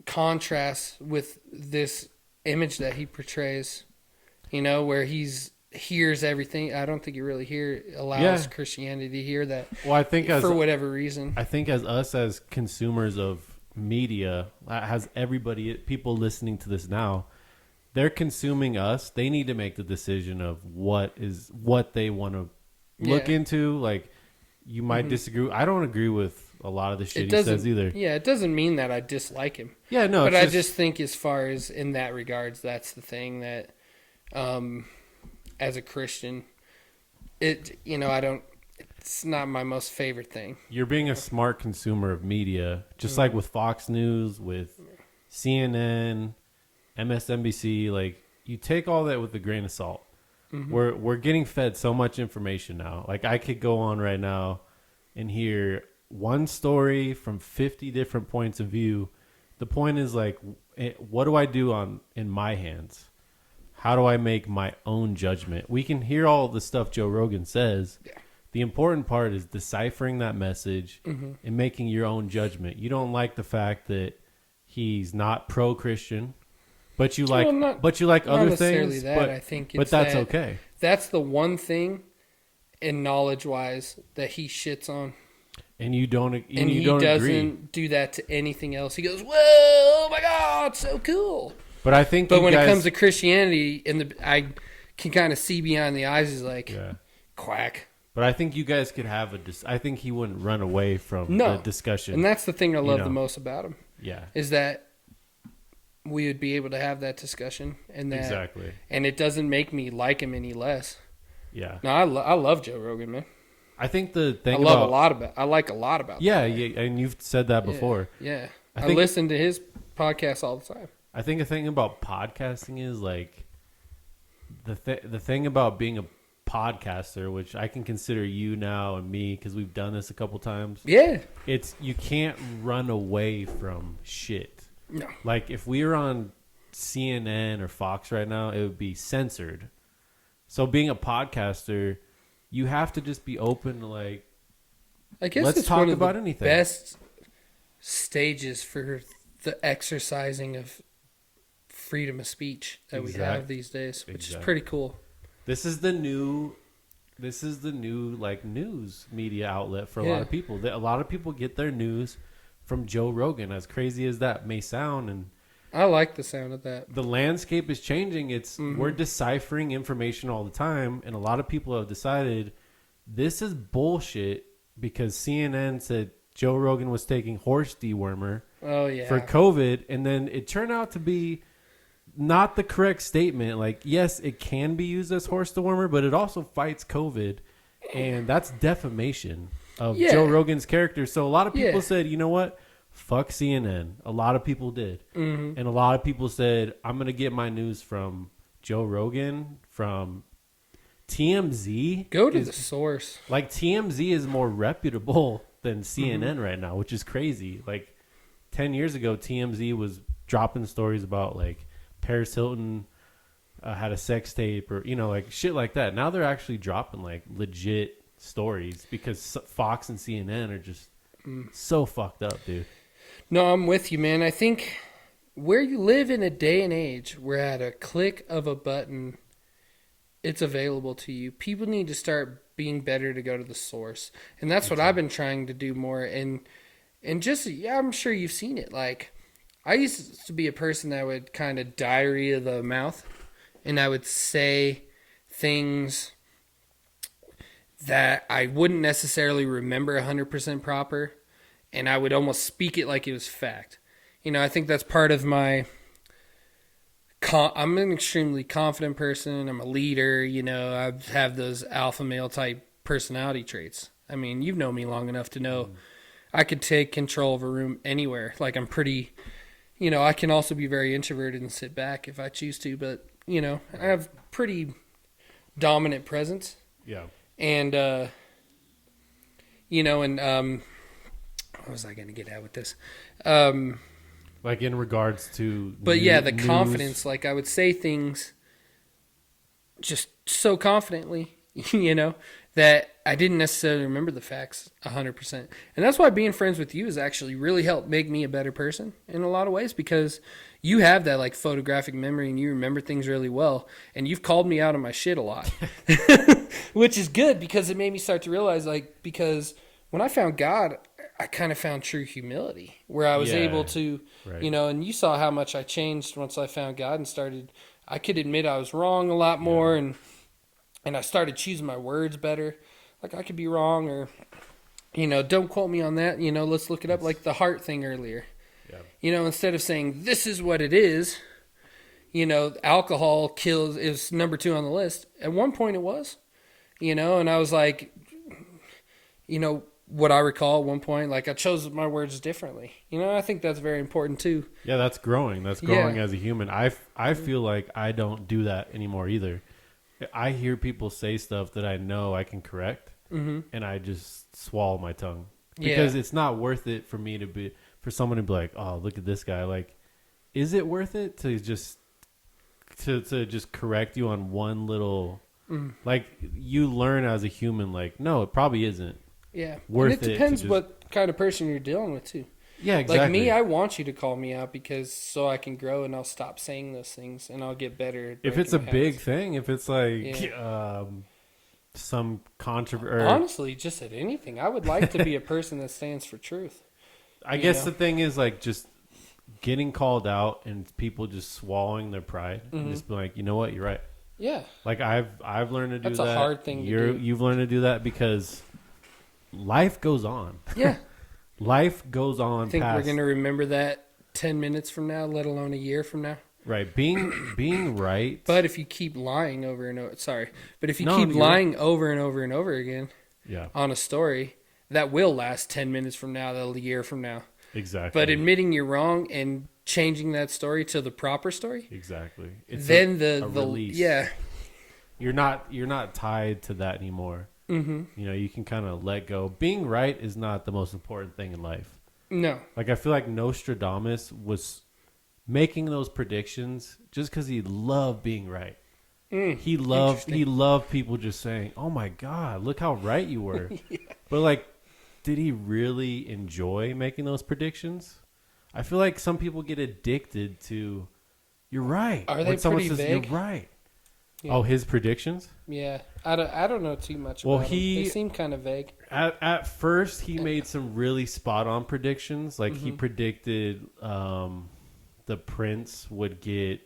contrast with this image that he portrays, where he's hears everything. I don't think he really allows Christianity to hear that. Well, I think for whatever reason. I think as us as consumers of media, has people listening to this now, they're consuming us. They need to make the decision of what they want to look into. Like, you might disagree. I don't agree with a lot of the shit he says either. Yeah, it doesn't mean that I dislike him. Yeah, no. But I just think as far as in that regards, that's the thing that, as a Christian, it's not my most favorite thing. You're being a smart consumer of media, just like with Fox News, with CNN, MSNBC. Like, you take all that with a grain of salt. We're getting fed so much information now. Like, I could go on right now and hear one story from 50 different points of view. The point is, like, what do I do in my hands? How do I make my own judgment? We can hear all the stuff Joe Rogan says. Yeah. The important part is deciphering that message and making your own judgment. You don't like the fact that he's not pro-Christian, but you like other things. I think but that's okay. That's the one thing, in knowledge-wise, that he shits on. And you don't. And he don't doesn't agree. do that to anything else. He goes, "Well, oh my God, so cool." But I think. But when it comes to Christianity, I can kind of see behind the eyes. He's like, quack. But I think you guys could have I think he wouldn't run away from the discussion. And that's the thing I love the most about him. Yeah. Is that we would be able to have that discussion, and that exactly. And it doesn't make me like him any less. Yeah. No, I love Joe Rogan, man. I think the thing I like a lot about. Yeah, and you've said that before. Yeah. I listen to his podcast all the time. I think the thing about podcasting is, like, the thing about being a podcaster, which I can consider you now and me because we've done this a couple times. Yeah. It's you can't run away from shit. No. Like, if we were on CNN or Fox right now, it would be censored. So being a podcaster, you have to just be open to, like, I guess let's it's talk one of about the anything. Best stages for the exercising of freedom of speech that we have these days, which is pretty cool. This is the new like news media outlet for a lot of people. A lot of people get their news from Joe Rogan, as crazy as that may sound, and I like the sound of that. The landscape is changing. We're deciphering information all the time, and a lot of people have decided this is bullshit because CNN said Joe Rogan was taking horse dewormer for COVID, and then it turned out to be not the correct statement. Like, yes, it can be used as horse dewormer, but it also fights COVID, and that's defamation of Joe Rogan's character. So a lot of people said, you know what? Fuck CNN. A lot of people did. And a lot of people said, I'm going to get my news from Joe Rogan, from TMZ. Go to the source. Like, TMZ is more reputable than CNN right now, which is crazy. Like, 10 years ago, TMZ was dropping stories about, like, Paris Hilton had a sex tape or, like, shit like that. Now they're actually dropping, like, legit stories because Fox and CNN are just so fucked up, dude. No, I'm with you, man. I think where you live in a day and age where at a click of a button, it's available to you. People need to start being better to go to the source. And that's what I've been trying to do more. And just, I'm sure you've seen it. Like, I used to be a person that would kind of diary of the mouth, and I would say things that I wouldn't necessarily remember 100% proper, and I would almost speak it like it was fact. I think that's part of my... I'm an extremely confident person. I'm a leader. I have those alpha male type personality traits. I mean, you've known me long enough to know I could take control of a room anywhere. Like, I'm pretty... I can also be very introverted and sit back if I choose to, but, I have pretty dominant presence. Yeah. And, what was I going to get at with this? Like, in regards to... But, the news. Confidence. Like, I would say things just so confidently, that I didn't necessarily remember the facts 100%. And that's why being friends with you has actually really helped make me a better person in a lot of ways, because you have that like photographic memory and you remember things really well. And you've called me out on my shit a lot, which is good because it made me start to realize, like, because when I found God, I kind of found true humility where I was able to, right. you know, and you saw how much I changed once I found God and started, I could admit I was wrong a lot more. And I started choosing my words better. Like, I could be wrong, or, you know, don't quote me on that. You know, let's look it up, like the heart thing earlier. Yeah. You know, instead of saying, this is what it is, you know, alcohol kills is number 2 on the list. At one point it was, you know, and I was like, you know, what I recall at one point, like, I chose my words differently. You know, I think that's very important too. Yeah, that's growing. That's growing as a human. I feel like I don't do that anymore either. I hear people say stuff that I know I can correct, and I just swallow my tongue because it's not worth it for me to be, for someone to be like, oh, look at this guy. Like, is it worth it to just correct you on one little, like, you learn as a human, like, no, it probably isn't. Yeah. Worth and it depends what kind of person you're dealing with too. Yeah, exactly. Like me, I want you to call me out because so I can grow and I'll stop saying those things and I'll get better. If it's a big thing, if it's like some controversy. Honestly, just at anything. I would like to be a person that stands for truth. I guess the thing is, like, just getting called out and people just swallowing their pride and just be like, you know what, you're right. Yeah. Like, I've learned to do that. That's a hard thing to do. You've learned to do that because life goes on. Yeah. Life goes on. I think we're going to remember that 10 minutes from now, let alone a year from now. Right. Being right. But if you keep lying over and over, but if you keep lying over and over and over again on a story, that will last 10 minutes from now, a year from now. Exactly. But admitting you're wrong and changing that story to the proper story. Exactly. It's then a release. Yeah. You're not tied to that anymore. Mm-hmm. You know, you can kind of let go. Being right is not the most important thing in life. No. Like, I feel like Nostradamus was making those predictions just because he loved being right. He loved people just saying, "Oh my God, look how right you were." But, like, did he really enjoy making those predictions? I feel like some people get addicted to, "You're right." Are they when someone pretty says, vague? "You're right." Yeah. Oh, his predictions? Yeah, I don't know too much about them. They seem kind of vague. At first, he made some really spot on predictions. Like, he predicted the prince would die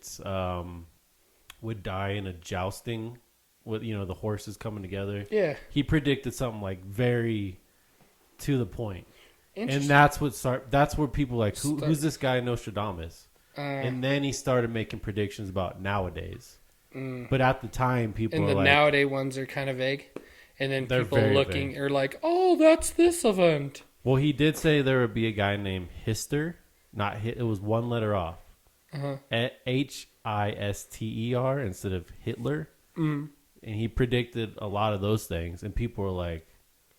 in a jousting with, you know, the horses coming together. Yeah, he predicted something like very to the point, and that's where people like, who's this guy Nostradamus? And then he started making predictions about nowadays. But at the time, people and were the like, nowadays ones are kind of vague, and then people looking vague. are like, "Oh, that's this event." Well, he did say there would be a guy named Hister, it was one letter off, Hister instead of Hitler, and he predicted a lot of those things, and people were like,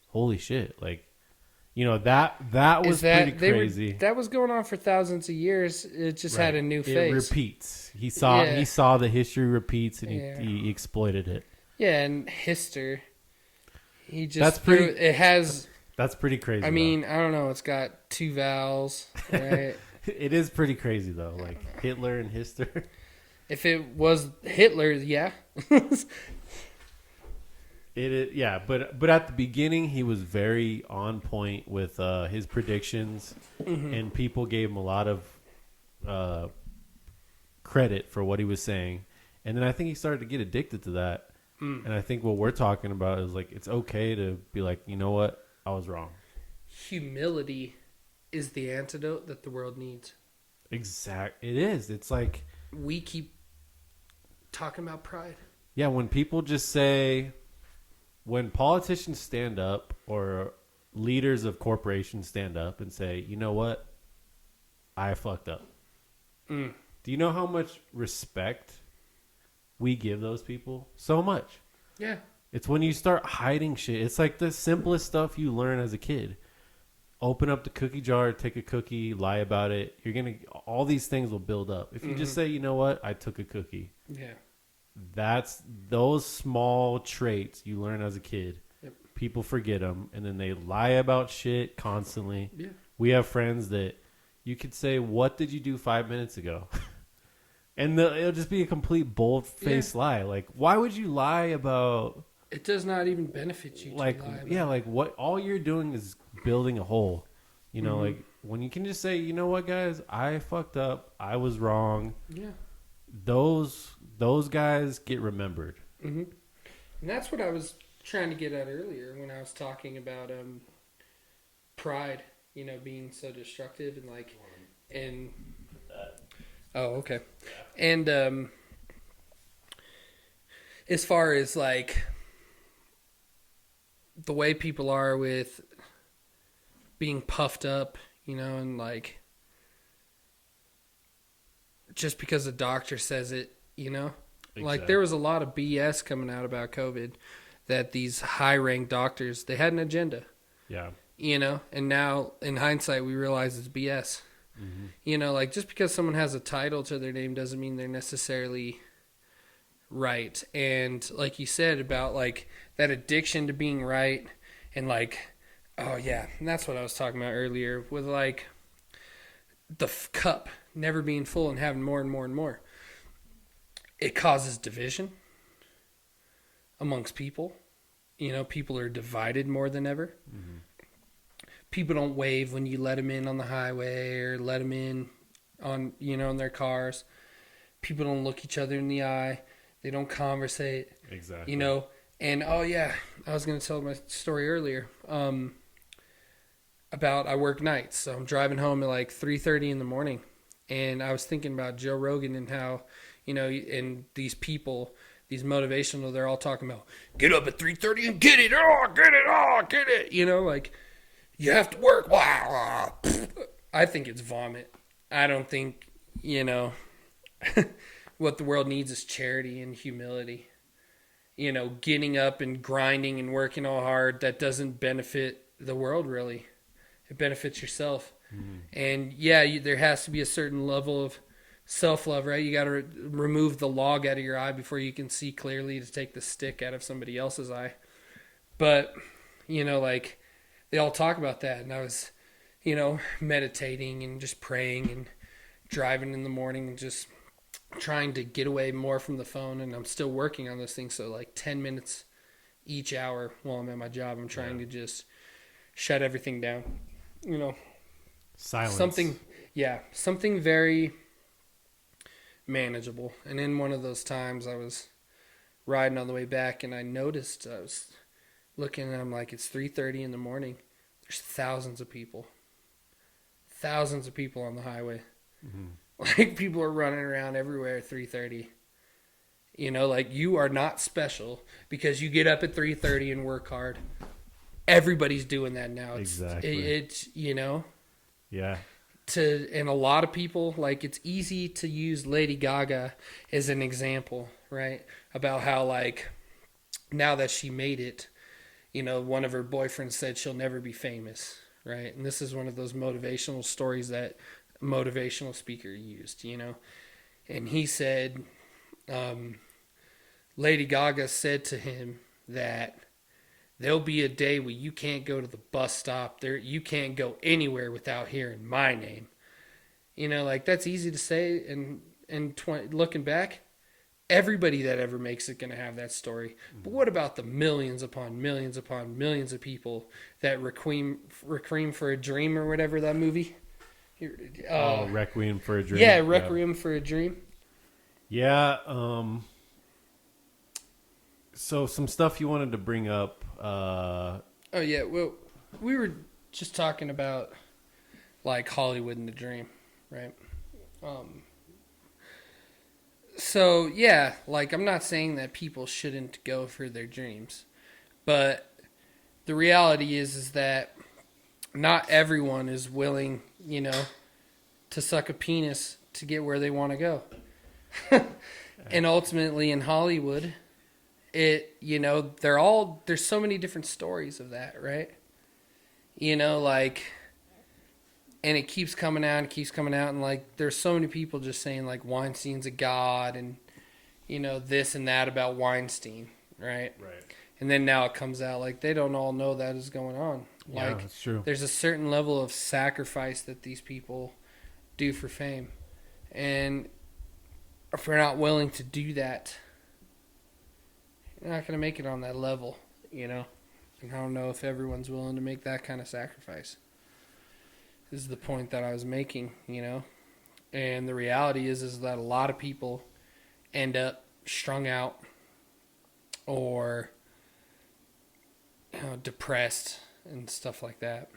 "Holy shit!" Like, you know, that was pretty crazy. That was going on for thousands of years. It just had a new phase. It repeats. He saw the history repeats, and he exploited it. Yeah, and Hister, he just that's pretty. It has. That's pretty crazy. I mean, I don't know. It's got 2 vowels, right? It is pretty crazy though, like Hitler and Hister. If it was Hitler, yeah. It is, yeah, but at the beginning he was very on point with his predictions, and people gave him a lot of credit for what he was saying, and then I think he started to get addicted to that, and I think what we're talking about is, like, it's okay to be like, you know what, I was wrong. Humility is the antidote that the world needs. It is. It's like, we keep talking about pride. Yeah, when people just say, when politicians stand up or leaders of corporations stand up and say, you know what, I fucked up. Do you know how much respect we give those people? So much. Yeah. It's when you start hiding shit. It's like the simplest stuff you learn as a kid. Open up the cookie jar, take a cookie, lie about it. All these things will build up. If you just say, you know what, I took a cookie. Yeah. That's those small traits you learn as a kid people forget them, and then they lie about shit constantly. Yeah. We have friends that you could say, "What did you do 5 minutes ago?" And it'll just be a complete bold-faced lie. Like, why would you lie about? It does not even benefit you. Like, to lie about yeah, it. like what? All you're doing is building a hole. You know, like when you can just say, "You know what, guys, I fucked up. I was wrong." Yeah. Those guys get remembered. Mm-hmm. And that's what I was trying to get at earlier when I was talking about pride, you know, being so destructive and like, and oh, okay, and as far as like the way people are with being puffed up, you know, and like just because a doctor says it, you know. Like, there was a lot of BS coming out about COVID that these high-ranked doctors, they had an agenda. Yeah. You know? And now, in hindsight, we realize it's BS. Mm-hmm. You know, like, just because someone has a title to their name doesn't mean they're necessarily right. And like you said about, like, that addiction to being right and, like, oh, yeah. And that's what I was talking about earlier with, like, the cup never being full and having more and more and more. It causes division amongst people. You know, people are divided more than ever. Mm-hmm. People don't wave when you let them in on the highway or let them in on, you know, in their cars. People don't look each other in the eye. They don't conversate. Exactly. You know, and oh yeah, I was going to tell my story earlier about I work nights. So I'm driving home at like 3:30 in the morning. And I was thinking about Joe Rogan and how, you know, and these people, these motivational, they're all talking about, get up at 3:30 and get it, get it. You know, like, you have to work. Wow. I think it's vomit. I don't think, you know, what the world needs is charity and humility. You know, getting up and grinding and working all hard, that doesn't benefit the world, really. It benefits yourself. Mm-hmm. And, yeah, there has to be a certain level of self-love, right? You got to remove the log out of your eye before you can see clearly to take the stick out of somebody else's eye. But, you know, like, they all talk about that. And I was, you know, meditating and just praying and driving in the morning and just trying to get away more from the phone. And I'm still working on this thing. So, like, 10 minutes each hour while I'm at my job, I'm trying to just shut everything down. You know, silence. Something very manageable. And in one of those times I was riding on the way back and I noticed, I was looking and I'm like, it's 3:30 in the morning. There's thousands of people on the highway. Mm-hmm. Like, people are running around everywhere at 3:30. You know, like, you are not special because you get up at 3:30 and work hard. Everybody's doing that now. Exactly. It's, you know. Yeah. And a lot of people, like, it's easy to use Lady Gaga as an example, right? About how, like, now that she made it, you know, one of her boyfriends said she'll never be famous, right? And this is one of those motivational stories that a motivational speaker used, you know. And he said, Lady Gaga said to him that there'll be a day where you can't go to the bus stop. You can't go anywhere without hearing my name. You know, like, that's easy to say. And looking back, everybody that ever makes it going to have that story. Mm-hmm. But what about the millions upon millions upon millions of people that Requiem for a Dream, or whatever that movie? Requiem for a Dream. Yeah, Requiem for a Dream. Yeah. So some stuff you wanted to bring up. Oh yeah, well, we were just talking about, like, Hollywood and the dream, right? So yeah, like, I'm not saying that people shouldn't go for their dreams, but the reality is that not everyone is willing, you know, to suck a penis to get where they want to go. And ultimately in Hollywood, you know, there's so many different stories of that, right? You know, like, and it keeps coming out, and, like, there's so many people just saying, like, Weinstein's a god, and, you know, this and that about Weinstein, right? Right. And then now it comes out like they don't all know that is going on. Yeah, Like that's true. there's a certain level of sacrifice that these people do for fame. And if we're not willing to do that, you're not going to make it on that level, you know? And I don't know if everyone's willing to make that kind of sacrifice. This is the point that I was making, you know? And the reality is that a lot of people end up strung out or depressed and stuff like that.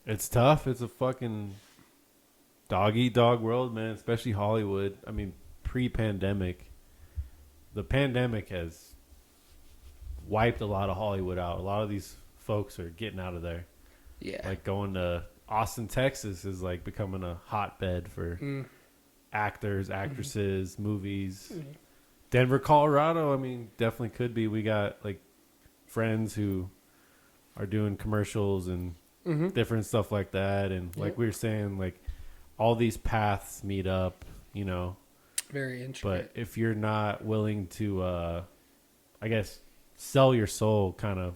It's tough. It's a fucking dog-eat-dog world, man, especially Hollywood. I mean, pre-pandemic, the pandemic has wiped a lot of Hollywood out. A lot of these folks are getting out of there. Yeah. Like going to Austin, Texas is like becoming a hotbed for actors, actresses, movies. Mm-hmm. Denver, Colorado, I mean, definitely could be. We got like friends who are doing commercials and different stuff like that. And like we were saying, like all these paths meet up, you know. Very intricate. But if you're not willing to, I guess, sell your soul kind of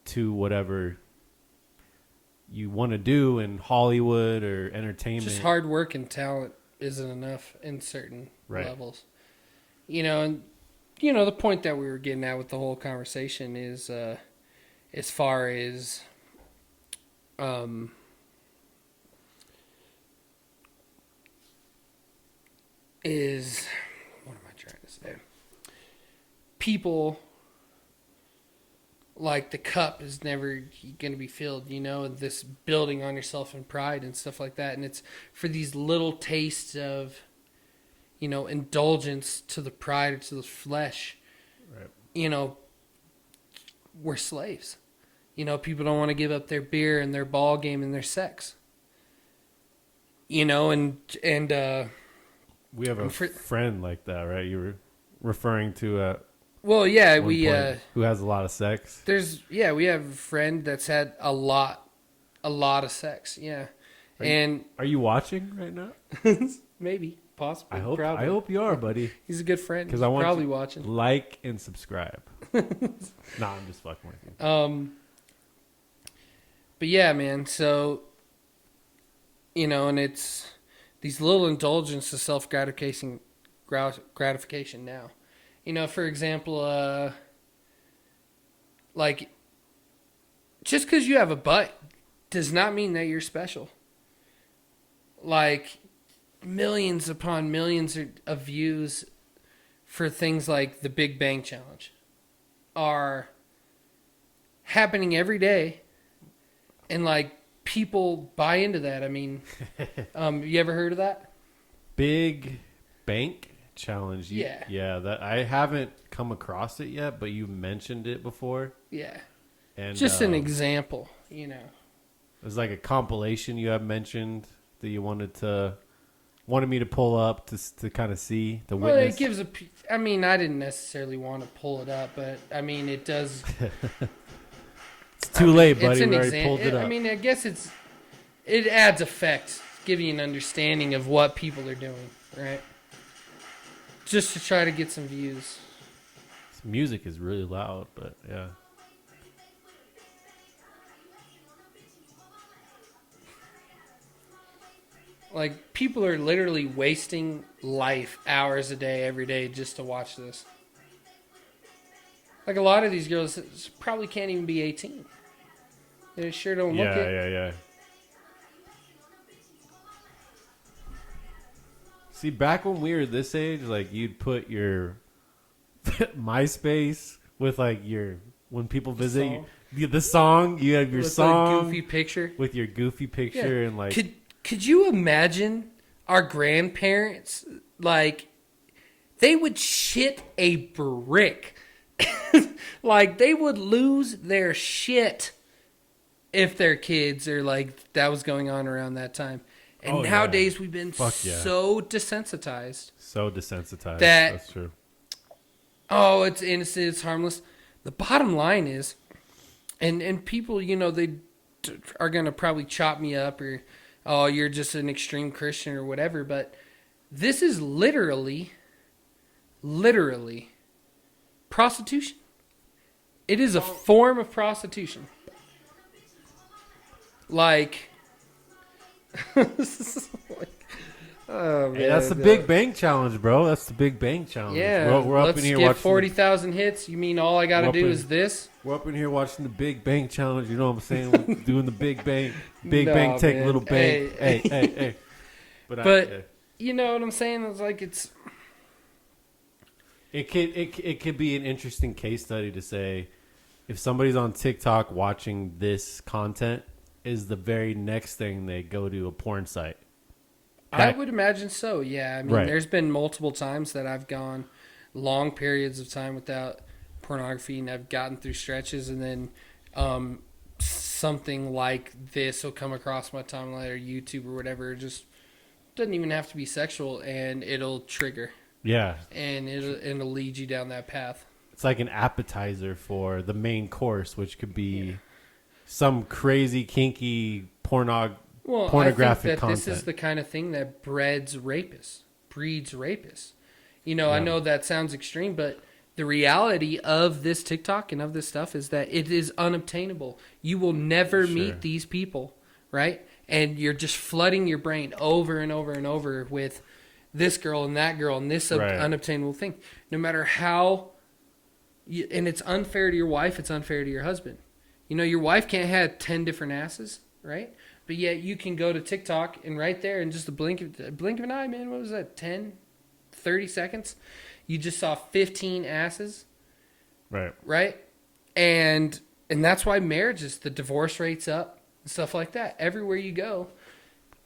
to whatever you want to do in Hollywood or entertainment. Just hard work and talent isn't enough in certain levels. You know, and you know the point that we were getting at with the whole conversation is as far as is what am I trying to say? People like the cup is never going to be filled, you know, this building on yourself and pride and stuff like that. And it's for these little tastes of, you know, indulgence to the pride or to the flesh. Right. You know, we're slaves. You know, people don't want to give up their beer and their ball game and their sex. You know, and we have a friend like that, right? You were referring to well, yeah, who has a lot of sex. We have a friend that's had a lot of sex. Yeah. Are you watching right now? Maybe, possibly. I probably. hope you are, buddy. He's a good friend. Because He's I want probably you watching. Like and subscribe. Nah, I'm just fucking with you. But yeah, man. So, you know, and it's these little indulgences of self-gratification now. You know, for example, like, just because you have a butt does not mean that you're special. Like, millions upon millions of views for things like the Big Bang Challenge are happening every day. And, like, people buy into that. I mean, you ever heard of that? Big Bank Challenge. Yeah. That I haven't come across it yet, but you mentioned it before. Yeah. And just an example, you know. It was like a compilation you have mentioned that you wanted me to pull up to kind of see the Well, witness. it gives I mean, I didn't necessarily want to pull it up, but I mean, it does. It's too late, buddy. We already pulled it up. I mean, I guess it adds effect, giving you an understanding of what people are doing, right? Just to try to get some views. This music is really loud, but yeah. Like, people are literally wasting life hours a day, every day, just to watch this. Like, a lot of these girls probably can't even be 18. They sure don't look it. Yeah. See, back when we were this age, like, you'd put your MySpace with, like, when people visit the song, you have your with song. With goofy picture. With your goofy picture and, like... Could you imagine our grandparents, like, they would shit a brick. Like, they would lose their shit if their kids are like, that was going on around that time. And nowadays we've been so desensitized. So desensitized. That's true. Oh, it's innocent, it's harmless. The bottom line is, and people, you know, they are going to probably chop me up or, oh, you're just an extreme Christian or whatever, but this is literally prostitution. It is a form of prostitution. Like, oh man, Hey, that's the Big Bang Challenge, bro. That's the Big Bang Challenge. Yeah, we're up let's in here get watching 40,000 hits. You mean all I got to We're do up in- is this? We're up in here watching the Big Bang Challenge. You know what I'm saying? We're doing the Big Bang, Big No, Bang, take man. little bang. Hey. But you know what I'm saying? It's like it could be an interesting case study to say if somebody's on TikTok watching this content, is the very next thing they go to a porn site. I would imagine so. Yeah, I mean, Right. there's been multiple times that I've gone long periods of time without pornography, and I've gotten through stretches, and then something like this will come across my timeline or YouTube or whatever. It just doesn't even have to be sexual, and it'll trigger, Yeah. and it'll lead you down that path. It's like an appetizer for the main course, which could be some crazy, kinky pornographic I think that content. this is the kind of thing that breeds rapists. You know, I know that sounds extreme, but the reality of this TikTok and of this stuff is that it is unobtainable. You will never meet these people, right? And you're just flooding your brain over and over and over with this girl and that girl and this unobtainable thing. No matter how... and it's unfair to your wife, it's unfair to your husband. You know, your wife can't have 10 different asses, right? But yet you can go to TikTok and right there in just a blink of an eye, man, what was that, 10, 30 seconds? You just saw 15 asses, right? And that's why marriages, the divorce rate's up and stuff like that. Everywhere you go,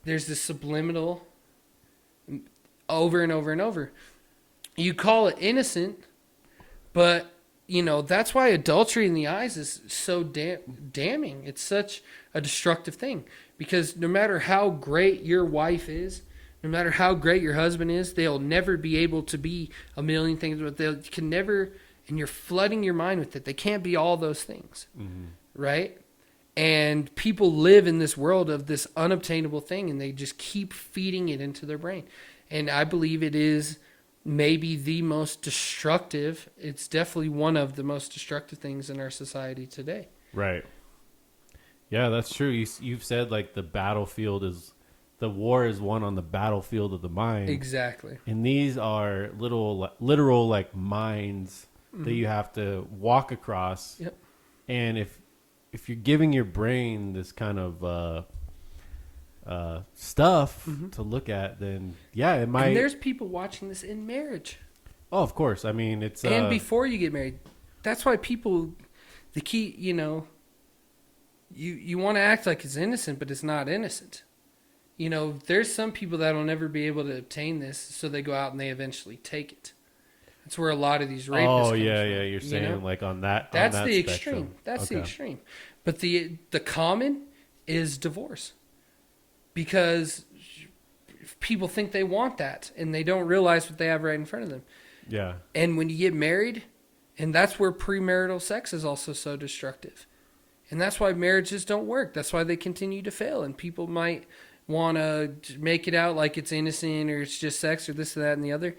there's this subliminal over and over and over. You call it innocent, but... you know, that's why adultery in the eyes is so damning. It's such a destructive thing. Because no matter how great your wife is, no matter how great your husband is, they'll never be able to be a million things. But they can never, and you're flooding your mind with it. They can't be all those things, right? And people live in this world of this unobtainable thing, and they just keep feeding it into their brain. And I believe it is... maybe the most destructive. It's definitely one of the most destructive things in our society today. Right. Yeah, that's true. You've said like the war is won on the battlefield of the mind. Exactly. And these are literal like mines that you have to walk across. Yep. And if you're giving your brain this kind of stuff to look at, then it might. And there's people watching this in marriage. Oh, of course. I mean, it's and before you get married. That's why people, the key, you know, you want to act like it's innocent, but it's not innocent. You know, there's some people that will never be able to obtain this, so they go out and they eventually take it. That's where a lot of these rapists come from, You're saying you know? like on that. That's on that the spectrum. extreme. That's the Okay. extreme. But the common is divorce. Because people think they want that, and they don't realize what they have right in front of them. Yeah. And when you get married, and that's where premarital sex is also so destructive. And that's why marriages don't work. That's why they continue to fail. And people might want to make it out like it's innocent or it's just sex or this or that and the other.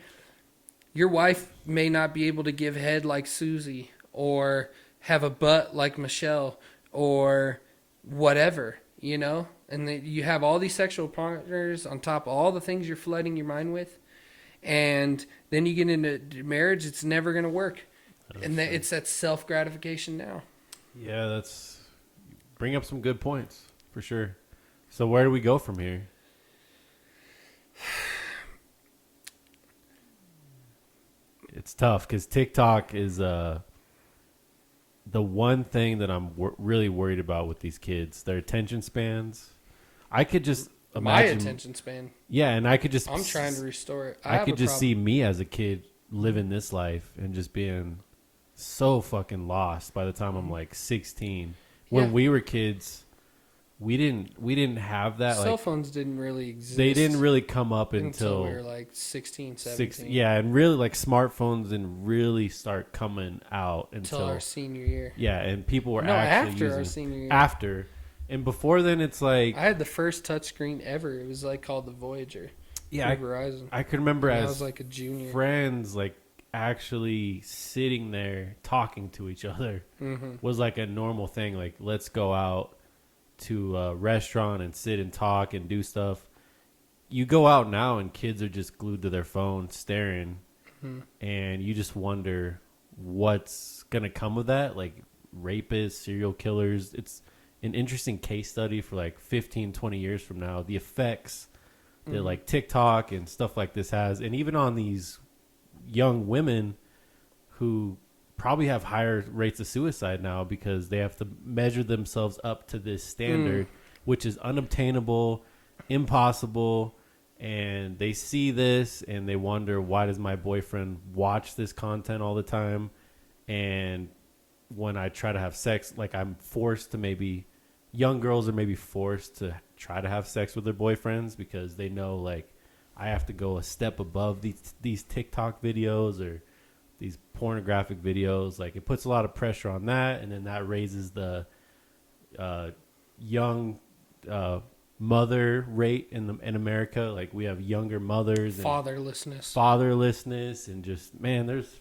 Your wife may not be able to give head like Susie or have a butt like Michelle or whatever, you know? And you have all these sexual partners on top of all the things you're flooding your mind with. And then you get into marriage, it's never going to work. And it's that self-gratification now. Yeah, that's... Bring up some good points, for sure. So where do we go from here? It's tough, because TikTok is the one thing that I'm really worried about with these kids. Their attention spans. I could just imagine... My attention span. Yeah, and I could just... I'm trying to restore it. I could just see me as a kid living this life and just being so fucking lost by the time I'm like 16. When we were kids, we didn't have that. Cell like, phones didn't really exist. They didn't really come up until we were like 16, 17. And really like smartphones didn't really start coming out until our senior year. Yeah, and people were after using our senior year. After. And before then, it's like... I had the first touchscreen ever. It was like called the Voyager. Yeah, Verizon. I could remember I as was like a junior. friends like actually sitting there talking to each other was like a normal thing. Like, let's go out to a restaurant and sit and talk and do stuff. You go out now and kids are just glued to their phone staring, and you just wonder what's going to come of that. Like rapists, serial killers. It's an interesting case study for like 15, 20 years from now, the effects that like TikTok and stuff like this has. And even on these young women who probably have higher rates of suicide now because they have to measure themselves up to this standard, which is unobtainable, impossible. And they see this and they wonder, why does my boyfriend watch this content all the time? And when I try to have sex, like I'm forced to, maybe young girls are maybe forced to try to have sex with their boyfriends because they know, like, I have to go a step above these TikTok videos or these pornographic videos. Like, it puts a lot of pressure on that, and then that raises the young mother rate in America. Like, we have younger mothers, and fatherlessness, and just, man, there's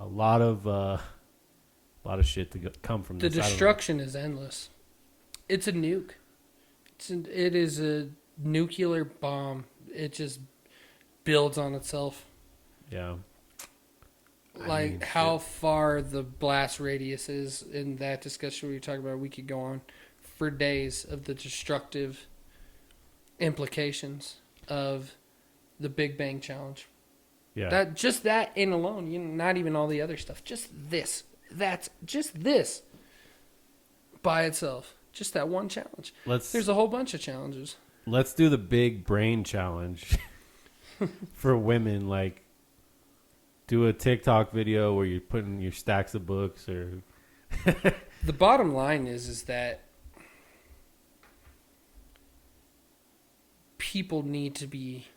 a lot of shit to come from the this. destruction is endless. It's a nuke. It is a nuclear bomb. It just builds on itself. Yeah. Like how far the blast radius is in that discussion we were talking about, we could go on for days of the destructive implications of the Big Bang Challenge. Yeah. That in alone, not even all the other stuff. Just this. That's just this by itself. Just that one challenge. There's a whole bunch of challenges. Let's do the big brain challenge for women. Like, do a TikTok video where you're putting your stacks of books or. The bottom line is that people need to be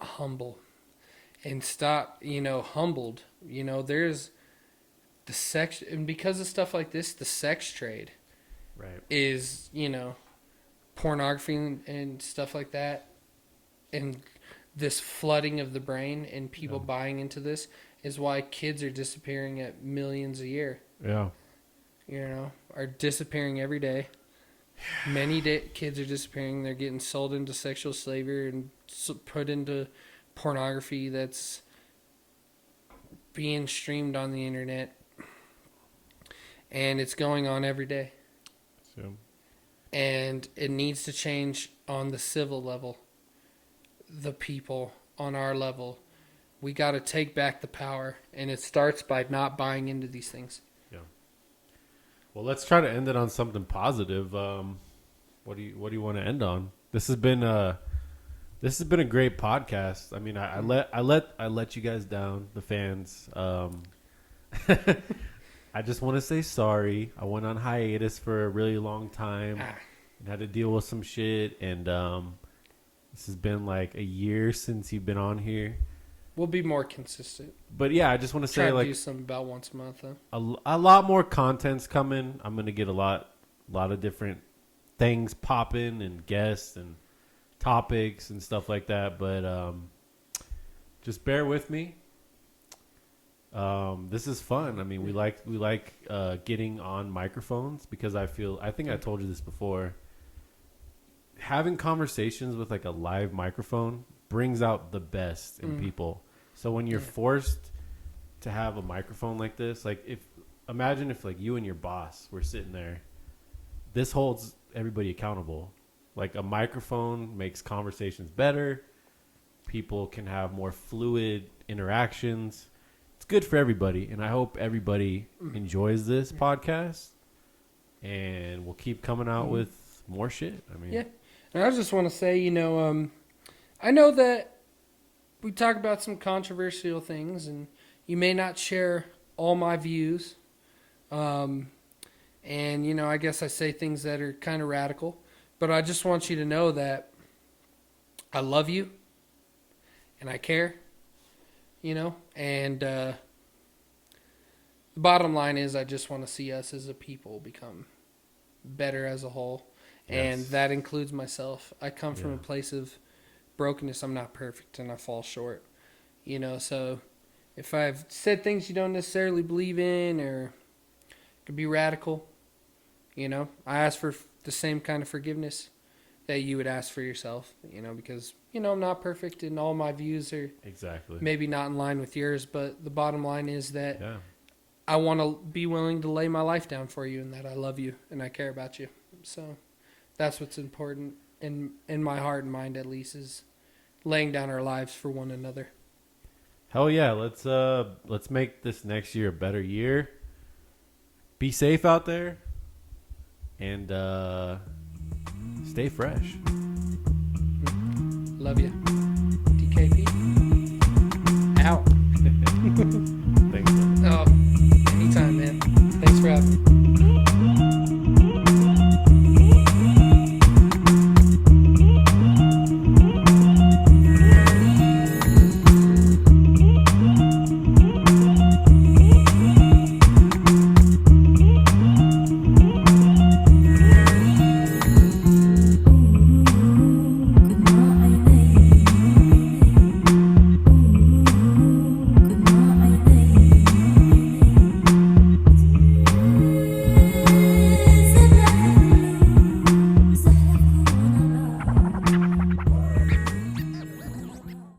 humble and stop, humbled. There's the sex, and because of stuff like this, the sex trade is, pornography and stuff like that, and this flooding of the brain and people buying into this is why kids are disappearing at millions a year. Yeah. Are disappearing every day. Many kids are disappearing. They're getting sold into sexual slavery and put into pornography that's being streamed on the internet. And it's going on every day. So. And it needs to change on the civil level. The people on our level. We got to take back the power. And it starts by not buying into these things. Yeah. Well, let's try to end it on something positive. What do you want to end on? This has been a great podcast. I mean, I let you guys down, the fans. I just want to say sorry. I went on hiatus for a really long time and had to deal with some shit. And this has been like a year since you've been on here. We'll be more consistent. But yeah, I just want to say, like, do something about once a month, though. A lot more content's coming. I'm gonna get a lot of different things popping and guests and topics and stuff like that. But just bear with me. This is fun. I mean, we like getting on microphones because I think I told you this before. Having conversations with like a live microphone brings out the best in people. So when you're forced to have a microphone like this, like imagine if like you and your boss were sitting there, this holds everybody accountable. Like a microphone makes conversations better. People can have more fluid interactions. It's good for everybody. And I hope everybody enjoys this podcast, and we'll keep coming out with more shit. I mean, yeah. And I just want to say, I know that we talk about some controversial things, and you may not share all my views. And, I guess I say things that are kind of radical. But I just want you to know that I love you, and I care, And the bottom line is I just want to see us as a people become better as a whole. And that includes myself. I come from a place of brokenness. I'm not perfect, and I fall short. You know, so if I've said things you don't necessarily believe in or could be radical, you know, I ask for the same kind of forgiveness that you would ask for yourself, you know, because, you know, I'm not perfect and all my views are Exactly. maybe not in line with yours, but the bottom line is that Yeah. I want to be willing to lay my life down for you and that I love you and I care about you. So that's what's important in my heart and mind, at least, is laying down our lives for one another. Hell yeah, let's make this next year a better year. Be safe out there and stay fresh. Love you. DKP. Out. Thanks. Oh.